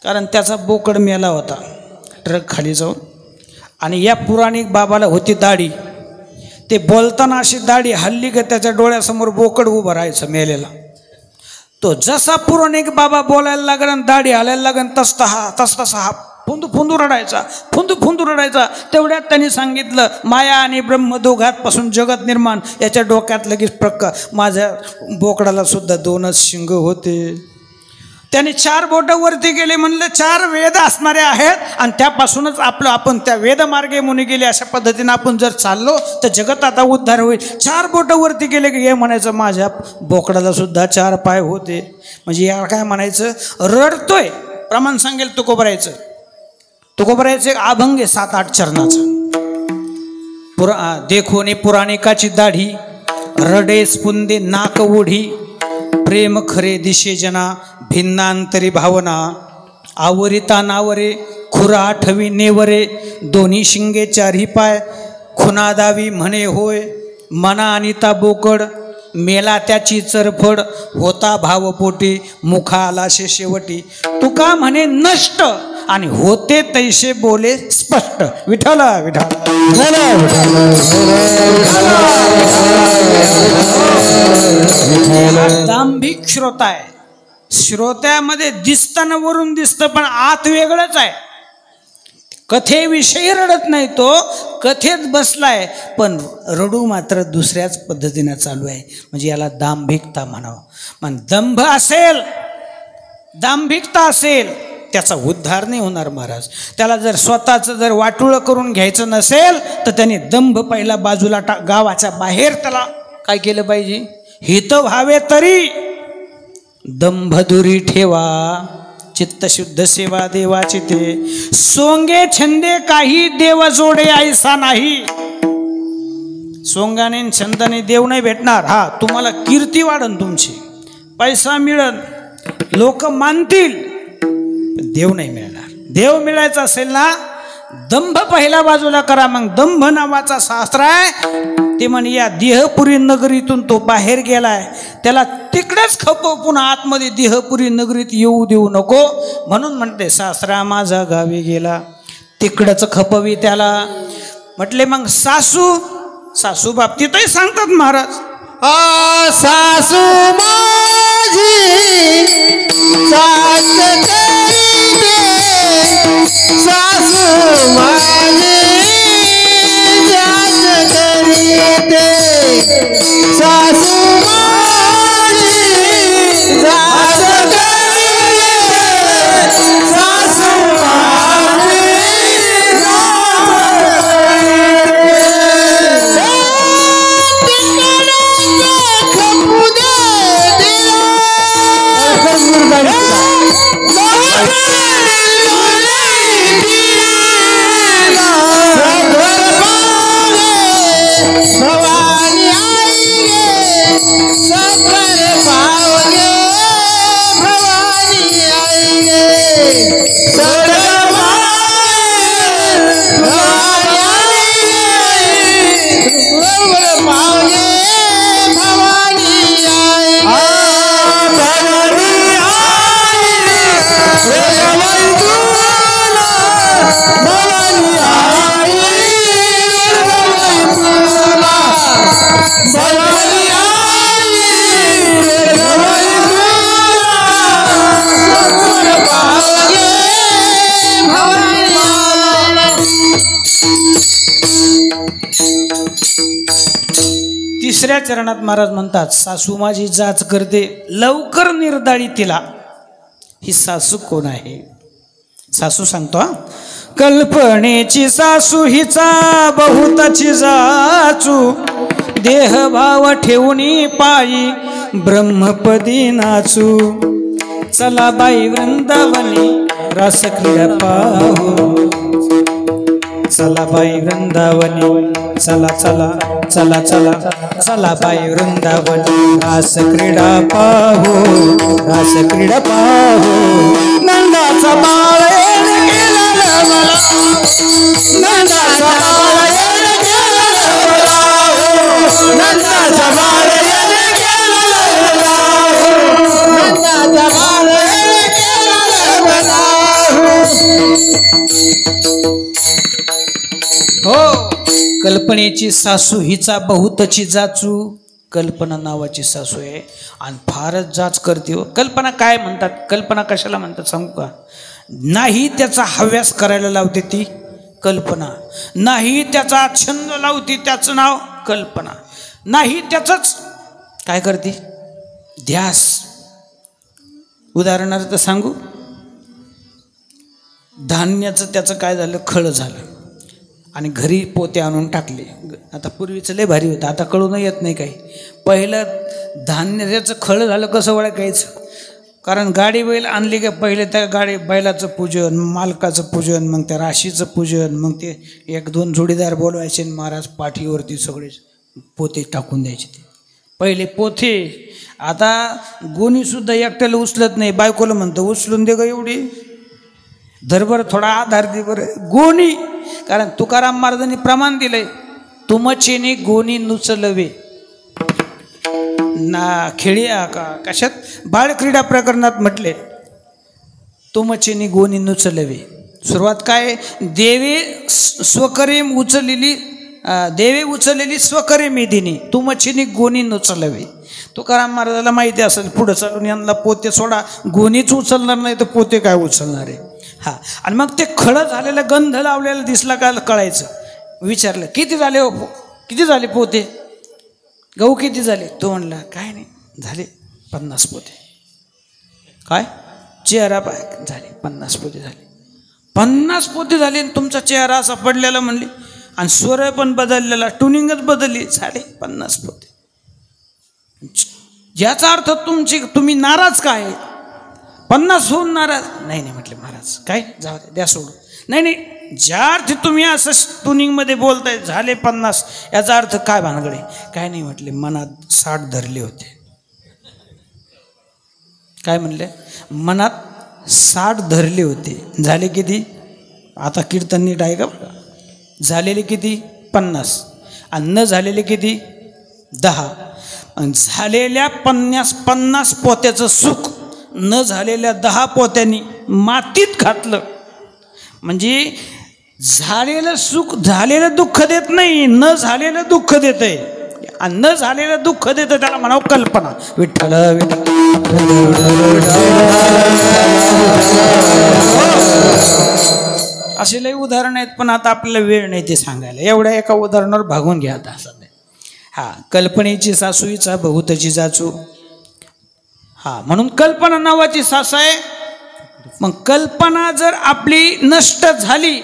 कारण त्याचा बोकड मेला होता ट्रक खाली जाऊन. आणि या पुराणिक बाबाला होती दाढी, ते बोलताना अशी दाढी हल्ली का त्याच्या डोळ्यासमोर बोकड उभं राहायचं मेलेला. तो जसा पुराणिक बाबा बोलायला लागला, दाढी हालायला लागला, तसा हा फुंदू रडायचा, फुंदू रडायचा. तेवढ्यात त्यांनी सांगितलं, माया आणि ब्रह्म दोघांपासून जगत निर्माण. याच्या डोक्यात लगेच माझ्या बोकडाला सुद्धा 2च शिंग होते. त्याने 4 बोटं वरती गेले, म्हणलं 4 वेद असणारे आहेत, आणि त्यापासूनच आपण त्या वेदमार्गे मुनी गेले. अशा पद्धतीनं आपण जर चाललो तर जगत आता उद्धार होईल. 4 बोटं वरती गेले की हे म्हणायचं माझ्या बोकडाला सुद्धा 4 पाय होते. म्हणजे याला काय म्हणायचं, रडतोय. प्रमाण सांगेल तुकोबरायचं. तुकोबरायचं एक अभंग आहे 7-8 चरणाचा. देखोने पुराणिकाची दाढी, रडे स्पुंदे नाक ओढी, प्रेम खरे दिशे जना, भिन्नांतरी भावना, आवरिता नावरे, खुरा आठवी नेवरे, दोन्ही शिंगे 4ही पाय, खुना दावी म्हणे होय, मना अनिता बोकड, मेला त्याची चरफड, होता भावपोटी, मुखा आलाशे शेवटी, तुका म्हणे नष्ट, आणि होते तैसे बोले स्पष्ट. विठ्ठला विठ्ठला. दांभिक श्रोता आहे. श्रोत्यामध्ये दिसताना वरून दिसतं, पण आत वेगळंच आहे. कथेविषयी रडत नाही, तो कथेत बसलाय, पण रडू मात्र दुसऱ्याच पद्धतीनं चालू आहे. म्हणजे याला दांभिकता म्हणावं. पण दंभ असेल, दांभिकता असेल, त्याचा उद्धार नाही होणार महाराज. त्याला जर स्वतःचं जर वाटुळं करून घ्यायचं नसेल तर त्याने दंभ पहिला बाजूला गावाच्या बाहेर त्याला काय केलं पाहिजे, हित व्हावे तरी दंभ दुरी ठेवा, चित्तशुद्ध सेवा देवाची ते, सोंगे छंदे काही देव जोडे ऐसा नाही. सोंगाने छंदाने देव नाही भेटणार. हा, तुम्हाला कीर्ती वाढन, तुमची पैसा मिळन, लोक मानतील, देव नाही मिळणार. देव मिळायचा असेल ना, दंभ पहिल्या बाजूला करा. मग दंभ नावाचा शास्त्र आहे, ते म्हणे या देहपुरी नगरीतून तो बाहेर गेलाय, त्याला तिकडेच खपव, पुन्हा आतमध्ये देहपुरी नगरीत येऊ देऊ नको. म्हणून म्हणते सासरा माझा गावी गेला, तिकडच खपवी त्याला. म्हटले मग सासू बाबतीतही सांगतात महाराज, सासू माझी सास करीते, सासू माझी सास करीते, सासू तिसऱ्या चरणात महाराज म्हणतात सासू माझी जाच करते लवकर निर्दाळी तिला. ही सासू कोण आहे? सासू सांगतो हा. कल्पनेची सासू हिचा बहुताची जाचू देहभाव ठेवणी पायी ब्रह्मपदी नाचू. चला बाई वृंदावनी रास क्रीडा पाहू. चला बाई वृंदावनी चला चला चला चला चला बाई वृंदावनी रास क्रीडा पाहू. रास क्रीडा पाहू. नंदाचा बाळ येण गेला मला. नंदाचा बाळ येण गेला मला. नंदाचा बाळ येण गेला मला. नंदाचा बाळ येण गेला मला. हो, कल्पनेची सासू हिचा बहुतची जाचू. कल्पना नावाची सासू आहे आणि फारच जाच करते हो. कल्पना काय म्हणतात? कल्पना कशाला म्हणतात सांगू का? नाही त्याचा हव्यास करायला लावते ती कल्पना. नाही त्याचा छंद लावते त्याचं नाव कल्पना. नाही त्याचंच काय करते? ध्यास. उदाहरणार्थ सांगू, धान्याचं त्याचं काय झालं? खळ झालं आणि घरी पोते आणून टाकले. आता पूर्वीचं लय भारी होतं, आता कळून येत नाही काही. पहिलं धान्य त्याचं खळ झालं कसं ओळखायचं? कारण गाडी बैल आणली का पहिले त्या गाडी बैलाचं पूजन, मालकाचं पूजन, मग त्या राशीचं पूजन, मग ते एक दोन जोडीदार बोलवायचे महाराज पाठीवरती सगळे पोते टाकून द्यायचे. ते पहिले पोते. आता गोणीसुद्धा एकट्याला उचलत नाही, बायकोला म्हणतं उचलून दे ग एवढी, धरभर थोडा आधार दे बरं. गोणी. कारण तुकाराम महाराजांनी प्रमाण दिलंय, तुमचेने गोणी नुचलवे ना. खेळी कशात? बाळक्रीडा प्रकरणात म्हटले तुमचेने गोणी नुचलवे. सुरुवात काय? देवे स्वकरेम उचललेली, देवे उचललेली स्वकरे मेदिनी तुमचेने गोणी नुचलवे. तुकाराम महाराजाला माहिती असेल पुढं चालून यांना पोते सोडा, गोणीच उचलणार नाही तर पोते काय उचलणार आहे. हा, आणि मग ते खळं झालेलं गंध लावलेलं दिसला का कळायचं. विचारलं किती झाले हो, किती झाले पोते, गहू किती झाले? तो म्हणला काय नाही झाले 50 पोते. काय चेहरा पाय झाले 50 पोते झाले. 50 पोते झाले आणि तुमचा चेहरा असा पडलेला म्हणले, आणि स्वर पण बदललेला, ट्युनिंगच बदलली, झाले 50 पोते. याचा अर्थ तुम्ही नाराज काय? 50 होऊन नाराज नाही. नाही म्हटले महाराज काय जाऊ द्या सोडून. नाही नाही, ज्या अर्थी तुम्ही असं ट्युनिंगमध्ये बोलताय झाले 50, याचा अर्थ काय भानगडे? काय नाही म्हटले, मनात 60 धरले होते. काय म्हणले? मनात 60 धरले होते. झाले किती? आता कीर्तन नीट आहे का? झालेले किती? 50. आणि न झालेले किती? 10. आणि झालेल्या 50 पोत्याचं सुख न झालेल्या 10 पोत्यांनी मातीत घातलं. म्हणजे झालेलं सुख झालेलं दुःख देत नाही, न झालेलं दुःख देत आहे. आणि न झालेलं दुःख देतं त्याला म्हणावं कल्पना. विठ्ठल असे लई उदाहरण आहेत, पण आता आपल्याला वेळ नाही ते सांगायला. एवढ्या एका उदाहरणावर भागून घ्या आता सध्या. हा, कल्पनेची सासूईचा बहुतची जाचू. हा, म्हणून कल्पना नावाची सासू आहे. मग कल्पना जर आपली नष्ट झाली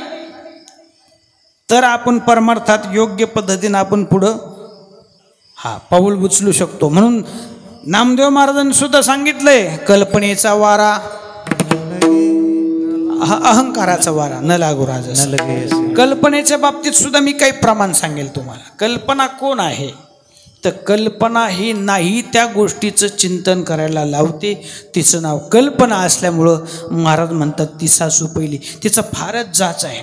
तर आपण परमार्थात योग्य पद्धतीने आपण पुढं पाऊल उचलू शकतो. म्हणून नामदेव महाराजांनी सुद्धा सांगितलंय, कल्पनेचा वारा अहंकाराचा वारा न लागू राजा. कल्पनेच्या बाबतीत सुद्धा मी काही प्रमाण सांगेल तुम्हाला. कल्पना कोण आहे? तर कल्पना ही नाही त्या गोष्टीचं चिंतन करायला लावते. तिचं नाव कल्पना असल्यामुळं महाराज म्हणतात ती सासू पहिली. तिचं फारच जाच आहे,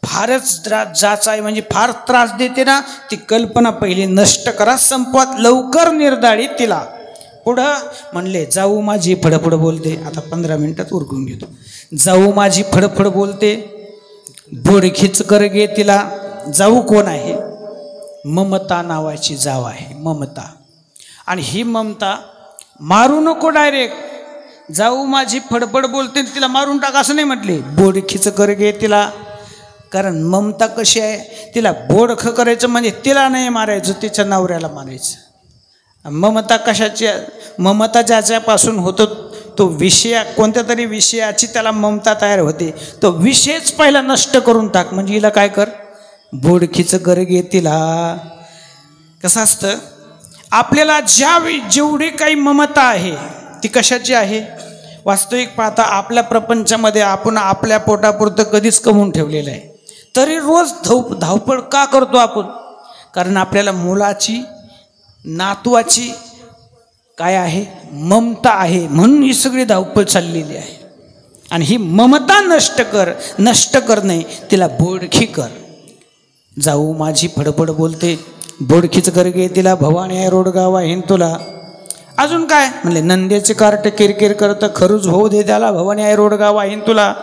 फारच जाच आहे. म्हणजे फार त्रास देते ना, ती कल्पना पहिली नष्ट करा, संपवात लवकर निर्दाळी तिला. पुढं म्हणले जाऊ माझी फडफड बोलते. आता 15 मिनिटात उरकून घेतो. जाऊ माझी फडफड बोलते, बोडखीच कर गे तिला. जाऊ कोण आहे? ममता नावाची जाव आहे, ममता. आणि ही ममता मारू नको डायरेक्ट. जाऊ माझी फडफड बोलते तिला मारून टाक असं नाही म्हटले. बोडखीच कर गे तिला. कारण ममता कशी आहे, तिला बोडखं करायचं म्हणजे तिला नाही मारायचं, तिच्या नवऱ्याला मारायचं. ममता कशाची? ममता ज्याच्यापासून होतो तो विषय, कोणत्या तरी विषयाची त्याला ममता तयार होते. तो विषयच पहिला नष्ट करून टाक, म्हणजे हिला काय कर, बोडखीचं कर घे तिला. कसं असतं, आपल्याला जेवढी काही ममता आहे ती कशाची आहे? वास्तविक पाहता आपल्या प्रपंचामध्ये आपण आपल्या पोटापुरतं कधीच कमवून ठेवलेलं आहे, तरी रोज धावपळ का करतो आपण? कारण आपल्याला मुलाची, नातवाची काय आहे, ममता आहे, म्हणून ही सगळी धावपळ चाललेली आहे. आणि ही ममता नष्ट कर नाही, तिला बोडखी कर. जाऊ माझी फडफड बोलते, बोडखीच कर गे तिला, भवानी आहे रोडगाव आहे तुला. अजून काय म्हणले, नंद्याचे कार्ट किरकिर करतं, खरूच होऊ दे त्याला, भवानी आहे रोडगाव आहे तुला.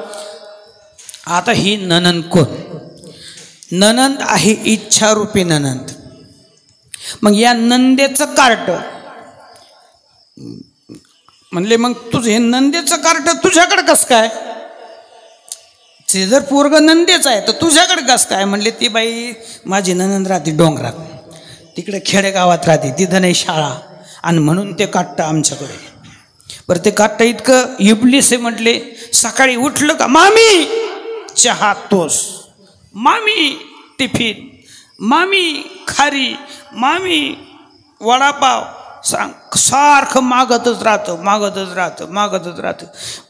आता ही ननंद कोण? ननंद आहे इच्छारूपी ननंद. मग या नंदेचं कार्ट म्हणले, मग तुझं हे नंदेचं कार्ट तुझ्याकडे कसं काय? ते जर पोरग नंदेच आहे तर तुझ्याकडे कसं काय? म्हणले, ती बाई माझी ननंद राहते डोंगरात, तिकडे खेडेगावात राहते, तिथं नाही शाळा, आणि म्हणून ते काटतं आमच्याकडे. बरं ते काटतं इतकं इबलीस आहे. म्हटले, सकाळी उठलं का मामी चहा तोस, मामी टिफिन, मामी खारी, मामी वडापाव, सारखं मागतच राहतं.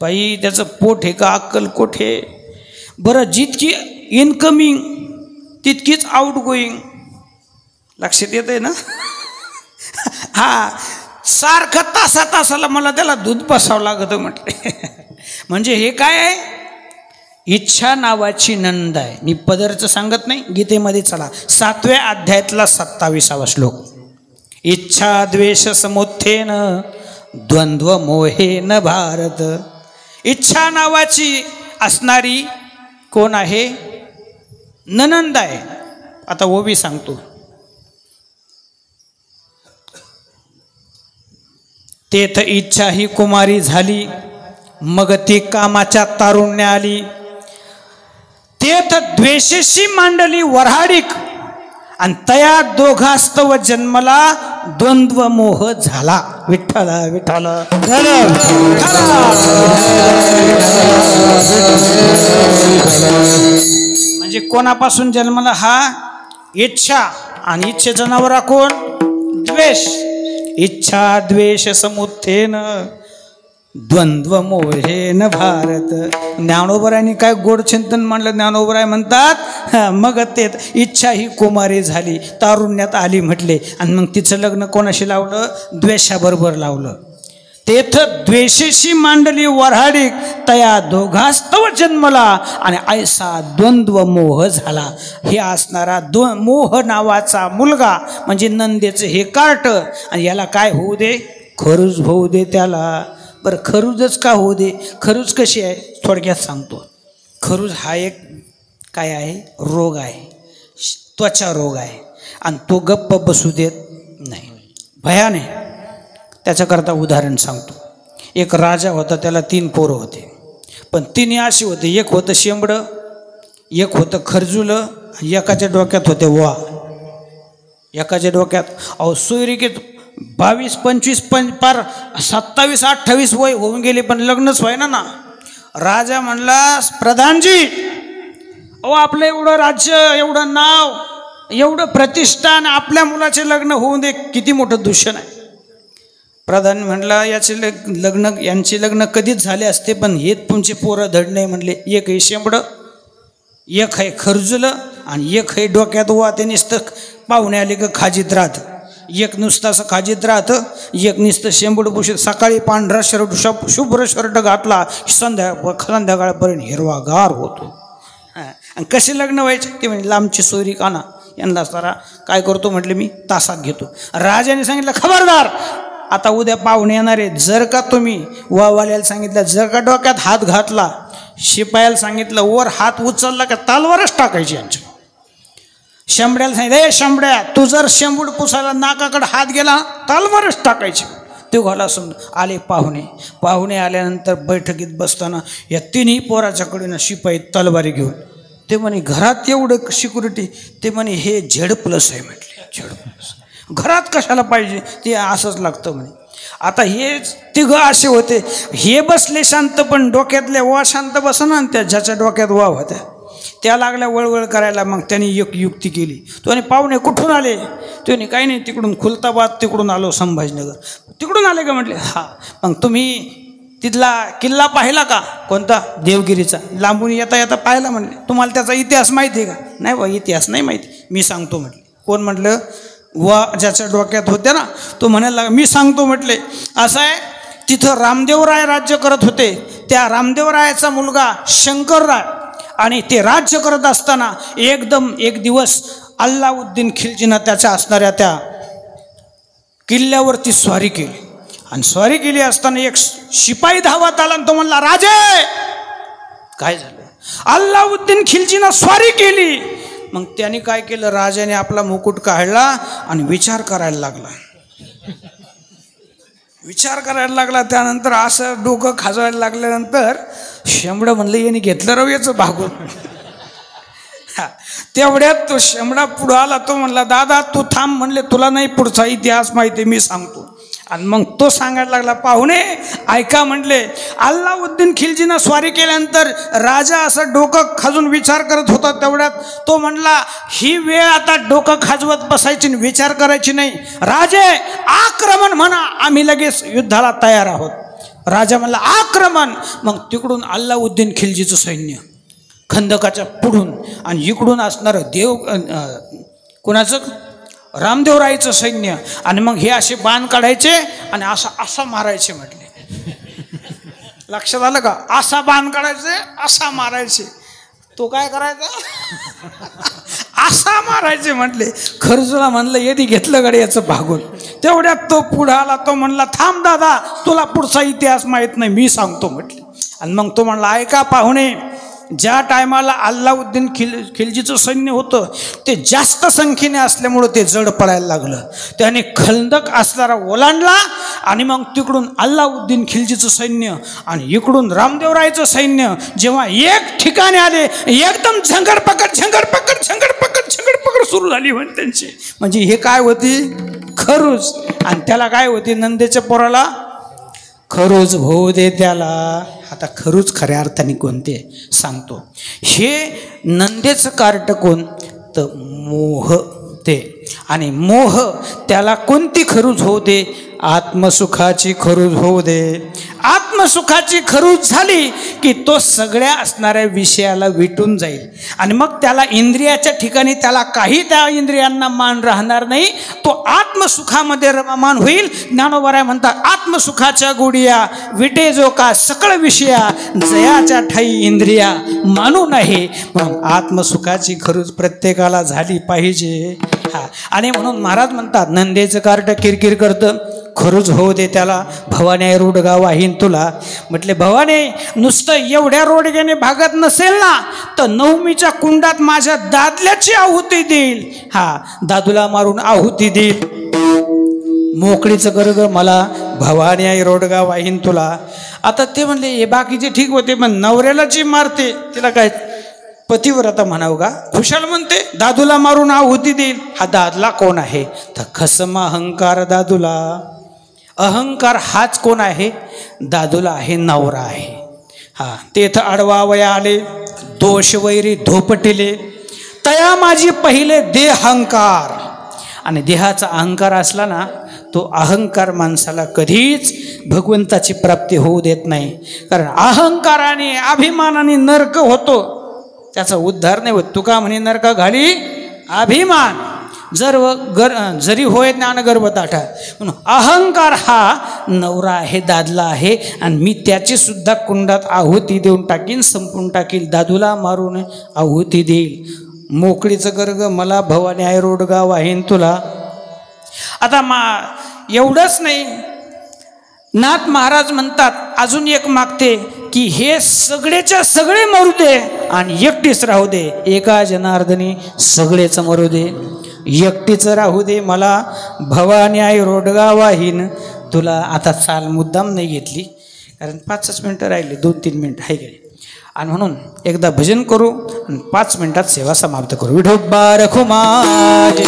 बाई त्याचं पोट आहे का अक्कल कोठे? बरं जितकी इनकमिंग तितकीच आउट गोईंग. लक्षात येत आहे ना? हा, सारखं तासाला मला त्याला दूध बसावं लागतं म्हटले. म्हणजे हे काय आहे? इच्छा नावाची नंद आहे. मी पदरचं सांगत नाही, गीतेमध्ये चला 7व्या अध्यायातला 27वा श्लोक. इच्छा द्वेष समुत्थेन द्वंद्व मोहेन भारत. इच्छा नावाची असणारी कोण आहे? ननंद आहे. आता ओवी सांगतो. तेथ इच्छा ही कुमारी झाली, मग ती कामाच्या तारुण्य आली. तेथ द्वेषशी मांडली वऱ्हाडिक, आणि तया दोघास्तव जन्मला द्वंद्व मोह झाला. विठ्ठल विठ्ठल. म्हणजे कोणापासून जन्मला? हा इच्छा. आणि इच्छेचा नवरा कोण? द्वेष. इच्छा द्वेष समुत्थेन द्वंद्व मोहेन भारत. ज्ञानोबरायांनी काय गोड चिंतन म्हणलं. ज्ञानोबराय म्हणतात, मग ते इच्छा ही कुमारी झाली, तारुण्यात आली म्हटले, आणि मग तिचं लग्न कोणाशी लावलं? द्वेषाबरोबर लावलं. तेथ द्वेषेशी मांडली वऱ्हाडिक, तया दोघास्तव जन्मला, आणि ऐसा द्वंद्व मोह झाला. हे असणारा मोह नावाचा मुलगा म्हणजे नंदेचं हे कार्ट. आणि याला काय होऊ दे? खरूज होऊ दे त्याला. बरं खरूजच का होऊ दे? खरूज कशी आहे थोडक्यात सांगतो. खरूज हा एक काय आहे? रोग आहे, त्वचा रोग आहे, आणि तो गप्प बसू देत नाही, भयान आहे. त्याच्याकरता उदाहरण सांगतो. एक राजा होता, त्याला 3 पोरं होते, पण 3 अशी होते. एक होतं शेंबडं, एक होतं खरजुलं, एकाच्या डोक्यात होते वा. एकाच्या डोक्यात अहो सोयरिकेत 22, 25, पार 27, 28 वय होऊन गेले, पण लग्नच व्हायना ना. राजा म्हणला, प्रधानजी अहो आपलं एवढं राज्य, एवढं नाव, एवढं प्रतिष्ठान, आपल्या मुलाचे लग्न होऊन दे, किती मोठं दूषण आहे. प्रधान म्हणला, यांचे लग्न कधीच झाले असते, पण हे तुमचे पोरं धड नाही म्हणले. एक आहे शेंबडं, एक आहे खरजुलं, आणि एक आहे डोक्यात वा. ते नुसतं पाहुणे आले का खाजीत राहतं. एक नुसतं असं खाजीत राहतं, एक नुसतं शेंबूड भूषित. सकाळी पांढरा शर्ट, शुभ्र शर्ट घातला, संध्याकाळपर्यंत हिरवागार होतो. आणि कसे लग्न व्हायचे? ते म्हणजे लांबची सोयरी काना, यांना सारा काय करतो म्हटले, मी तासात घेतो. राजाने सांगितलं, खबरदार आता उद्या पाहुणे येणार आहे, जर का तुम्ही वावाल्याला सांगितलं, जर का डोक्यात हात घातला, शिपायाला सांगितलं वर हात उचलला का तालवरच टाकायची यांच्या. शेंबड्याला सांगितलं, ए शेंबड्या, तू जर शेंबूड पुसायला नाकाकडे हात गेला तालवरच टाकायची. ते घाला समज. आले पाहुणे आल्यानंतर बैठकीत बसताना या 3ही पोराच्याकडे ना शिपाई तलवारी घेऊन ते म्हणे घरात एवढं सिक्युरिटी, ते म्हणे हे Z+ आहे म्हटले. Z+ घरात कशाला पाहिजे, ते असंच लागतं म्हणे. आता हे तिघं असे होते, हे बसले शांत पण डोक्यातल्या वा शांत बसना, आणि त्या ज्याच्या डोक्यात वा होत्या त्या लागल्या वळवळ करायला. मग त्यांनी एक युक्ती केली. तो म्हणे पाहुणे कुठून आले? तो म्हणे काही नाही, तिकडून खुलताबाद तिकडून आलो, संभाजीनगर. तिकडून आले का म्हटले हा. मग तुम्ही तिथला किल्ला पाहिला का? कोणता? देवगिरीचा. लांबून येता येता पाहिला म्हणले. तुम्हाला त्याचा इतिहास माहिती आहे का? नाही बा इतिहास नाही माहिती, मी सांगतो म्हटले. कोण म्हटलं? वा ज्याच्या डोक्यात होत्या ना, तो म्हणायला मी सांगतो म्हटले. असं आहे, तिथं रामदेवराय राज्य करत होते. त्या रामदेवरायाचा मुलगा शंकरराय, आणि ते राज्य करत असताना एकदम एक दिवस अल्लाउद्दीन खिलजीनं त्याच्या असणाऱ्या त्या किल्ल्यावरती स्वारी केली. आणि स्वारी केली असताना एक शिपाई धावत आला आणि तो म्हणला राजे काय झालं? अल्लाउद्दीन खिलजीनं स्वारी केली. मग त्याने काय केलं? राजाने आपला मुकुट काढला आणि विचार करायला लागला. विचार करायला लागला. त्यानंतर असं डोकं खाजवायला लागल्यानंतर शेंबडं म्हणलं याने घेतलं रव याचं भागून. तेवढ्यात तो शेंबडा पुढं आला. तो म्हणला दादा तू थांब म्हणले, तुला नाही पुढचा इतिहास माहिती, मी सांगतो. आणि मग तो सांगायला लागला पाहुणे ऐका म्हटले, अल्लाउद्दीन खिलजीनं स्वारी केल्यानंतर राजा असं डोकं खाजून विचार करत होता. तेवढ्यात तो म्हणला ही वेळ आता डोकं खाजवत बसायची, विचार करायची नाही. राजे आक्रमण म्हणा, आम्ही लगेच युद्धाला तयार आहोत. राजा म्हणला आक्रमण. मग तिकडून अल्लाउद्दीन खिलजीचं सैन्य खंदकाच्या पुढून, आणि इकडून असणारं कोणाचं? रामदेवरायचं सैन्य. आणि मग हे असे बाण काढायचे आणि असा मारायचे म्हटले. लक्षात आलं का? असा बाण काढायचे, असा मारायचे. तो काय करायचा? असा मारायचे म्हटले. खर्जूला म्हणलं येदी घेतलं गडे याचं भागून. तेवढ्यात तो पुढं आला. तो म्हणला थांब दादा तुला पुढचा इतिहास माहीत नाही, मी सांगतो म्हटले. आणि मग तो म्हणला ऐका पाहुणे, ज्या टायमाला अल्लाउद्दीन खिलजीचं सैन्य होतं ते जास्त संख्येने असल्यामुळं ते जड पडायला लागलं. त्याने खंदक असणारा ओलांडला, आणि मग तिकडून अल्लाउद्दीन खिलजीचं सैन्य आणि इकडून रामदेवरायचं सैन्य जेव्हा एक ठिकाणी आले, एकदम झंगडपकड झंगडपकड झंगडपकड झंगडपकड सुरू झाली म्हणे त्यांची. म्हणजे हे काय होती? खरूज. आणि त्याला काय होती? नंदेच्या पोराला खरूज होऊ दे त्याला. आता खरूज खऱ्या अर्थाने कोणते सांगतो. हे नंदेचं कार्ट कोण? तर मोह ते. आणि मोह त्याला कोणती खरूज होऊ दे? आत्मसुखाची खरूज होऊ दे. आत्मसुखाची खरूज झाली की तो सगळ्या असणाऱ्या विषयाला विटून जाईल, आणि मग त्याला इंद्रियाच्या ठिकाणी त्याला काही त्या इंद्रियांना मान राहणार नाही. तो आत्मसुखामध्ये रममान होईल. ज्ञानोबराय म्हणतात आत्मसुखाच्या गुडिया विटे जो का सकळ विषया, जयाच्या ठाई इंद्रिया मानू नये. म्हणून आत्मसुखाची खरूज प्रत्येकाला झाली पाहिजे. हा, आणि म्हणून महाराज म्हणतात नंदेचं कार्ट किरकिर करतं, खरूज होऊ दे त्याला. भवानी रोडगा वाहीन तुला. म्हटले भवानी नुसतं एवढ्या रोडग्याने भागत नसेल ना, तर नवमीच्या कुंडात माझ्या दादल्याची आहुती देईल. हा, दादूला मारून आहुती देईल. मोकळीचं कर ग मला, भवानी आई रोडगा वाहीन तुला. आता ते म्हणले हे बाकीचे ठीक होते, पण नवऱ्याला जी मारते तिला काय पतिव्रता म्हणावं का? खुशाल म्हणते दादूला मारून आहुती देईल. हा दादला कोण आहे? तर खसम अहंकार दादूला. अहंकार हाच कोण आहे? दादूला आहे, नवरा आहे. हा, तेथ आडवा वया आले, दोष वैरी धोपटिले, तया माझी पहिले देहंकार. आणि देहाचा अहंकार असला ना, तो अहंकार माणसाला कधीच भगवंताची प्राप्ती होऊ देत नाही. कारण अहंकाराने अभिमानाने नरक होतो, त्याचा उद्धार नाही होत. तुका म्हणे नरक घाली अभिमान, जरी होय ज्ञान गर्भ ताठा. म्हणून अहंकार हा नवरा आहे, दादला आहे, आणि मी त्याची सुद्धा कुंडात आहुती देऊन टाकीन, संपून टाकील. दादूला मारून आहुती देईल. मोकळीचं गर्ग मला, भवानी आहे रोडगा वाहीन तुला. आता एवढंच नाही, नाथ महाराज म्हणतात अजून एक मागते की हे सगळेच्या सगळे मरू दे आणि एकटीच राहू दे. एका जनार्दनी सगळेच मरू दे, एकटीच राहू दे मला, भवानी आई रोडगा वाहीन तुला. आता चाल मुद्दाम नाही घेतली, कारण 5-6 मिनटं राहिले, 2-3 मिनटं आहे गेले. आणि म्हणून एकदा भजन करू आणि 5 मिनिटात सेवा समाप्त करू. विठोबा रखुमाई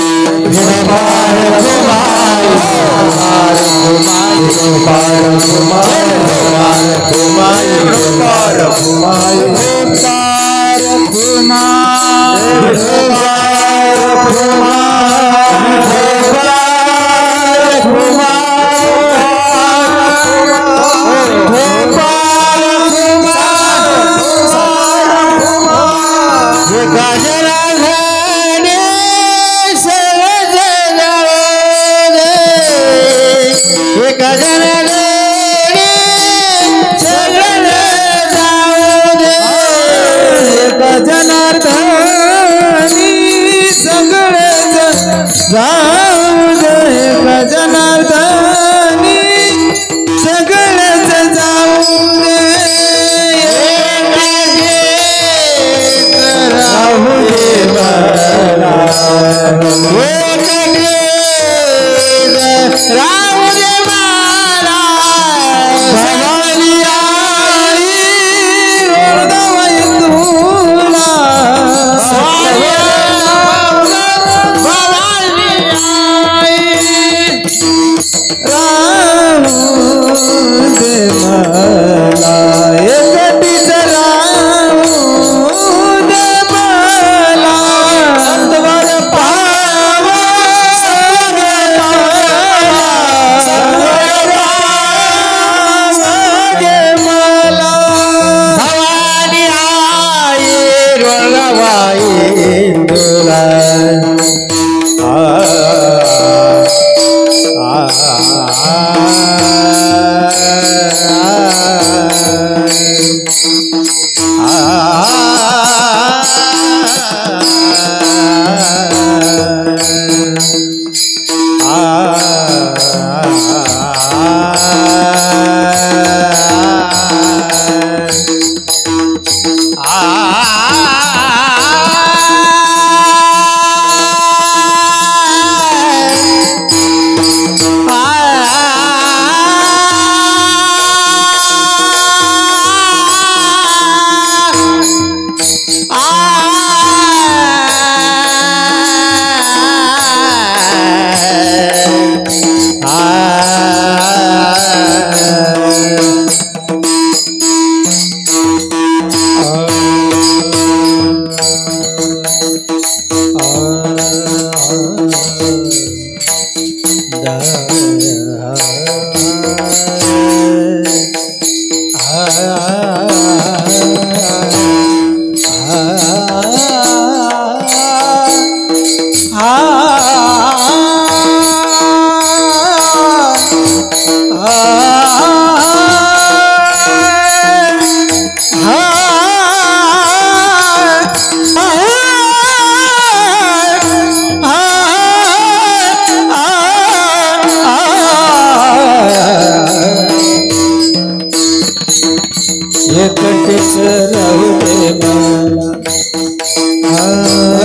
एकटेच राहू दे मला,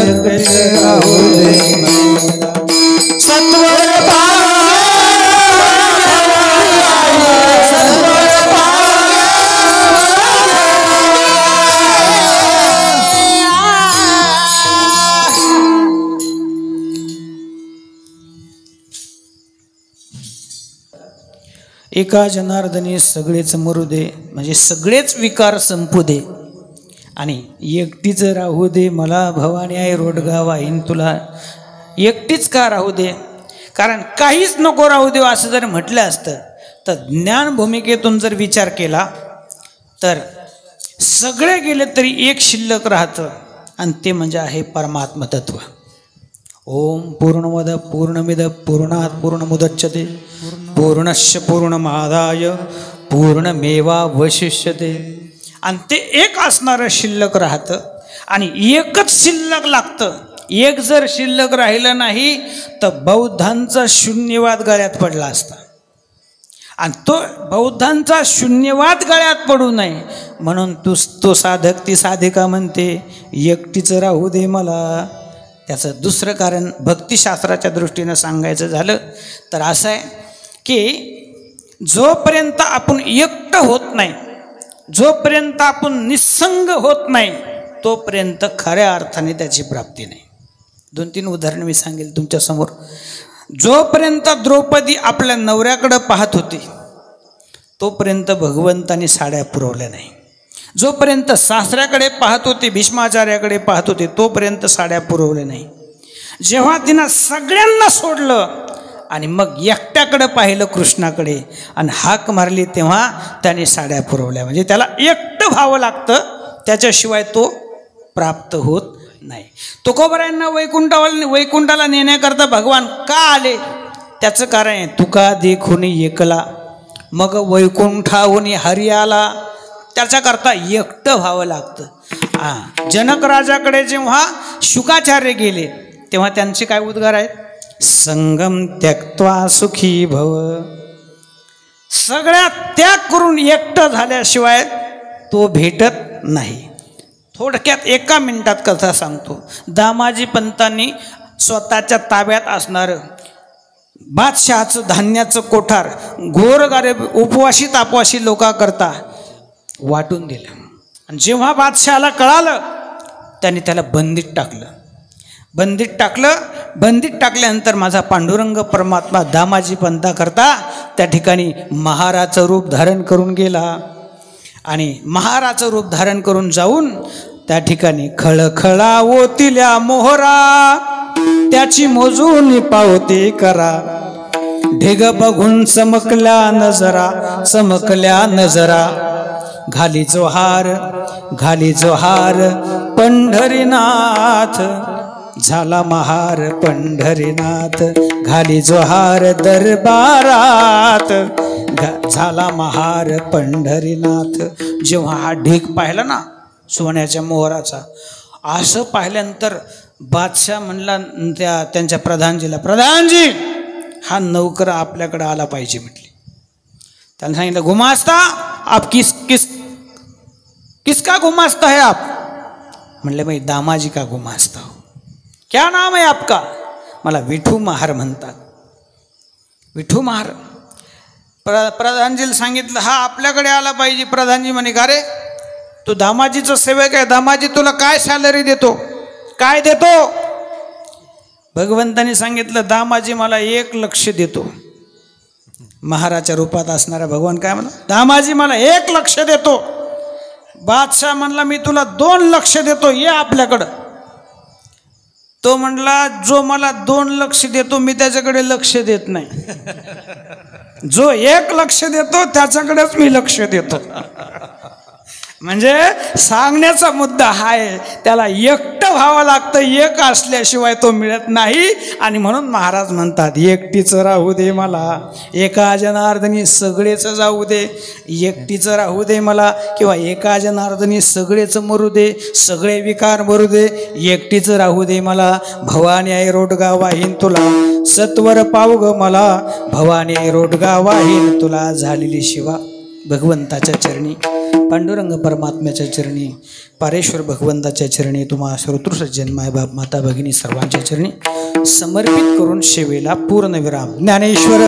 एकटेच राहू दे मला. सत्वर एका जनार्दनी सगळेच मरू दे, म्हणजे सगळेच विकार संपू दे आणि एकटीच राहू दे मला भवानी आई रोडगा वाहीन तुला. एकटीच का राहू दे? कारण काहीच नको राहू दे असं जर म्हटलं असतं तर ज्ञान भूमिकेतून जर विचार केला तर सगळे गेले तरी एक शिल्लक राहतं आणि ते म्हणजे आहे परमात्म तत्व. ओम पूर्णमद पूर्णमिद पूर्णात् पूर्णमुदच्यते पूर्णस्य पूर्णमादाय पूर्णमेवावशिष्यते. आणि ते एक असणारं शिल्लक राहतं आणि एकच शिल्लक लागतं. एक जर शिल्लक राहिलं नाही तर बौद्धांचा शून्यवाद गळ्यात पडला असता आणि तो बौद्धांचा शून्यवाद गळ्यात पडू नये म्हणून तो साधक ती साधिका म्हणते एकटीच राहू दे मला. त्याचं दुसरं कारण भक्तिशास्त्राच्या दृष्टीनं सांगायचं झालं तर असं आहे की जोपर्यंत आपण एकटं होत नाही जोपर्यंत आपण निस्संग होत नाही तोपर्यंत खऱ्या अर्थाने त्याची प्राप्ती नाही. 2-3 उदाहरणं मी सांगेल तुमच्यासमोर. जोपर्यंत द्रौपदी आपल्या नवऱ्याकडे पाहत होती तोपर्यंत भगवंतानी साड्या पुरवल्या नाही. जोपर्यंत सासऱ्याकडे पाहत होती, भीष्माचार्याकडे पाहत होते, तोपर्यंत साड्या पुरवल्या नाही. जेव्हा तिनं सगळ्यांना सोडलं आणि मग एकट्याकडे पाहिलं कृष्णाकडे आणि हाक मारली तेव्हा त्याने साड्या पुरवल्या. म्हणजे त्याला एकटं व्हावं लागतं, त्याच्याशिवाय तो प्राप्त होत नाही. तुकोबरायांना वैकुंठाला नेण्याकरता भगवान का आले त्याचं कारण आहे, तुका देखून एकला मग वैकुंठाहून हरी आला. त्याच्याकरता एकटं व्हावं लागतं. जनक राजाकडे जेव्हा शुकाचार्य गेले तेव्हा त्यांचे काय उद्गार आहेत, संगम त्यक्त्वा सुखी भव. सगळ्या त्याग करून एकटं झाल्याशिवाय तो भेटत नाही. थोडक्यात 1 मिनिटात कथा सांगतो. दामाजी पंतांनी स्वतःच्या ताब्यात असणारं बादशहाचं धान्याचं कोठार गोरगरीब उपवाशी तापवाशी लोकांकरता वाटून दिलं. आणि जेव्हा बादशहाला कळालं त्याने त्याला बंदीत टाकल्यानंतर माझा पांडुरंग परमात्मा दामाजी पंताकरता त्या ठिकाणी महाराचं रूप धारण करून गेला. आणि महाराचं रूप धारण करून जाऊन त्या ठिकाणी खळखळा ओतिल्या मोहरा त्याची मोजून पावते करा. ढेग बघून चमकल्या नजरा घाली जोहार पंढरीनाथ झाला महार पंढरीनाथ. घाली जोहार दरबारात झाला महार पंढरीनाथ. जेव्हा हा ढीग पाहिला ना सोन्याच्या मोहराचा, असं पाहिल्यानंतर बादशाह म्हणला त्यांच्या प्रधानजीला, प्रधानजी हा नौकर आपल्याकडे आला पाहिजे म्हटले. त्यांना सांगितलं, गुमास्ता आप किसका गुमास्ता है आप? म्हणले भाई दामाजी का गुमास्ता हो. क्या नाम है आपका? मला विठू महार म्हणतात. विठू महार. प्रधानजीला सांगितलं हा आपल्याकडे आला पाहिजे. प्रधानजी म्हणे, का रे तू दामाजीचं सेवक आहे, दामाजी तुला काय सॅलरी देतो, काय देतो? भगवंताने सांगितलं दामाजी मला 1 लक्ष देतो. महाराच्या रूपात असणारा भगवान काय म्हणला, दामाजी मला 1 लक्ष देतो. बादशाह म्हणला मी तुला 2 लक्ष देतो, ये आपल्याकडं. तो म्हणला जो मला 2 लक्ष देतो मी त्याच्याकडे लक्ष देत नाही. जो 1 लक्ष देतो त्याच्याकडेच मी लक्ष देतो. म्हणजे सांगण्याचा मुद्दा हा आहे, त्याला एकटं व्हावं लागतं, एक असल्याशिवाय तो मिळत नाही. आणि म्हणून महाराज म्हणतात एकटीचं राहू दे मला, एका जनार्दनी सगळेच जाऊ दे. एकटीचं राहू दे मला किंवा एका जनार्दनी सगळेच मरू दे, सगळे विकार मरू दे. एकटीचं राहू दे मला, भवानी आई रोडगा वाहीन तुला, सत्वर पाव ग मला, भवानी आई रोडगा वाहीन तुला. झालेली शिवा भगवंताच्या चरणी, पांडुरंग परमात्म्याच्या चरणी, पारेश्वर भगवंताच्या चरणी, तुम्हा सर्वोत्कृष्ट मायबाप माता भगिनी सर्वांच्या चरणी समर्पित करून सेवेला पूर्णविराम. ज्ञानेश्वर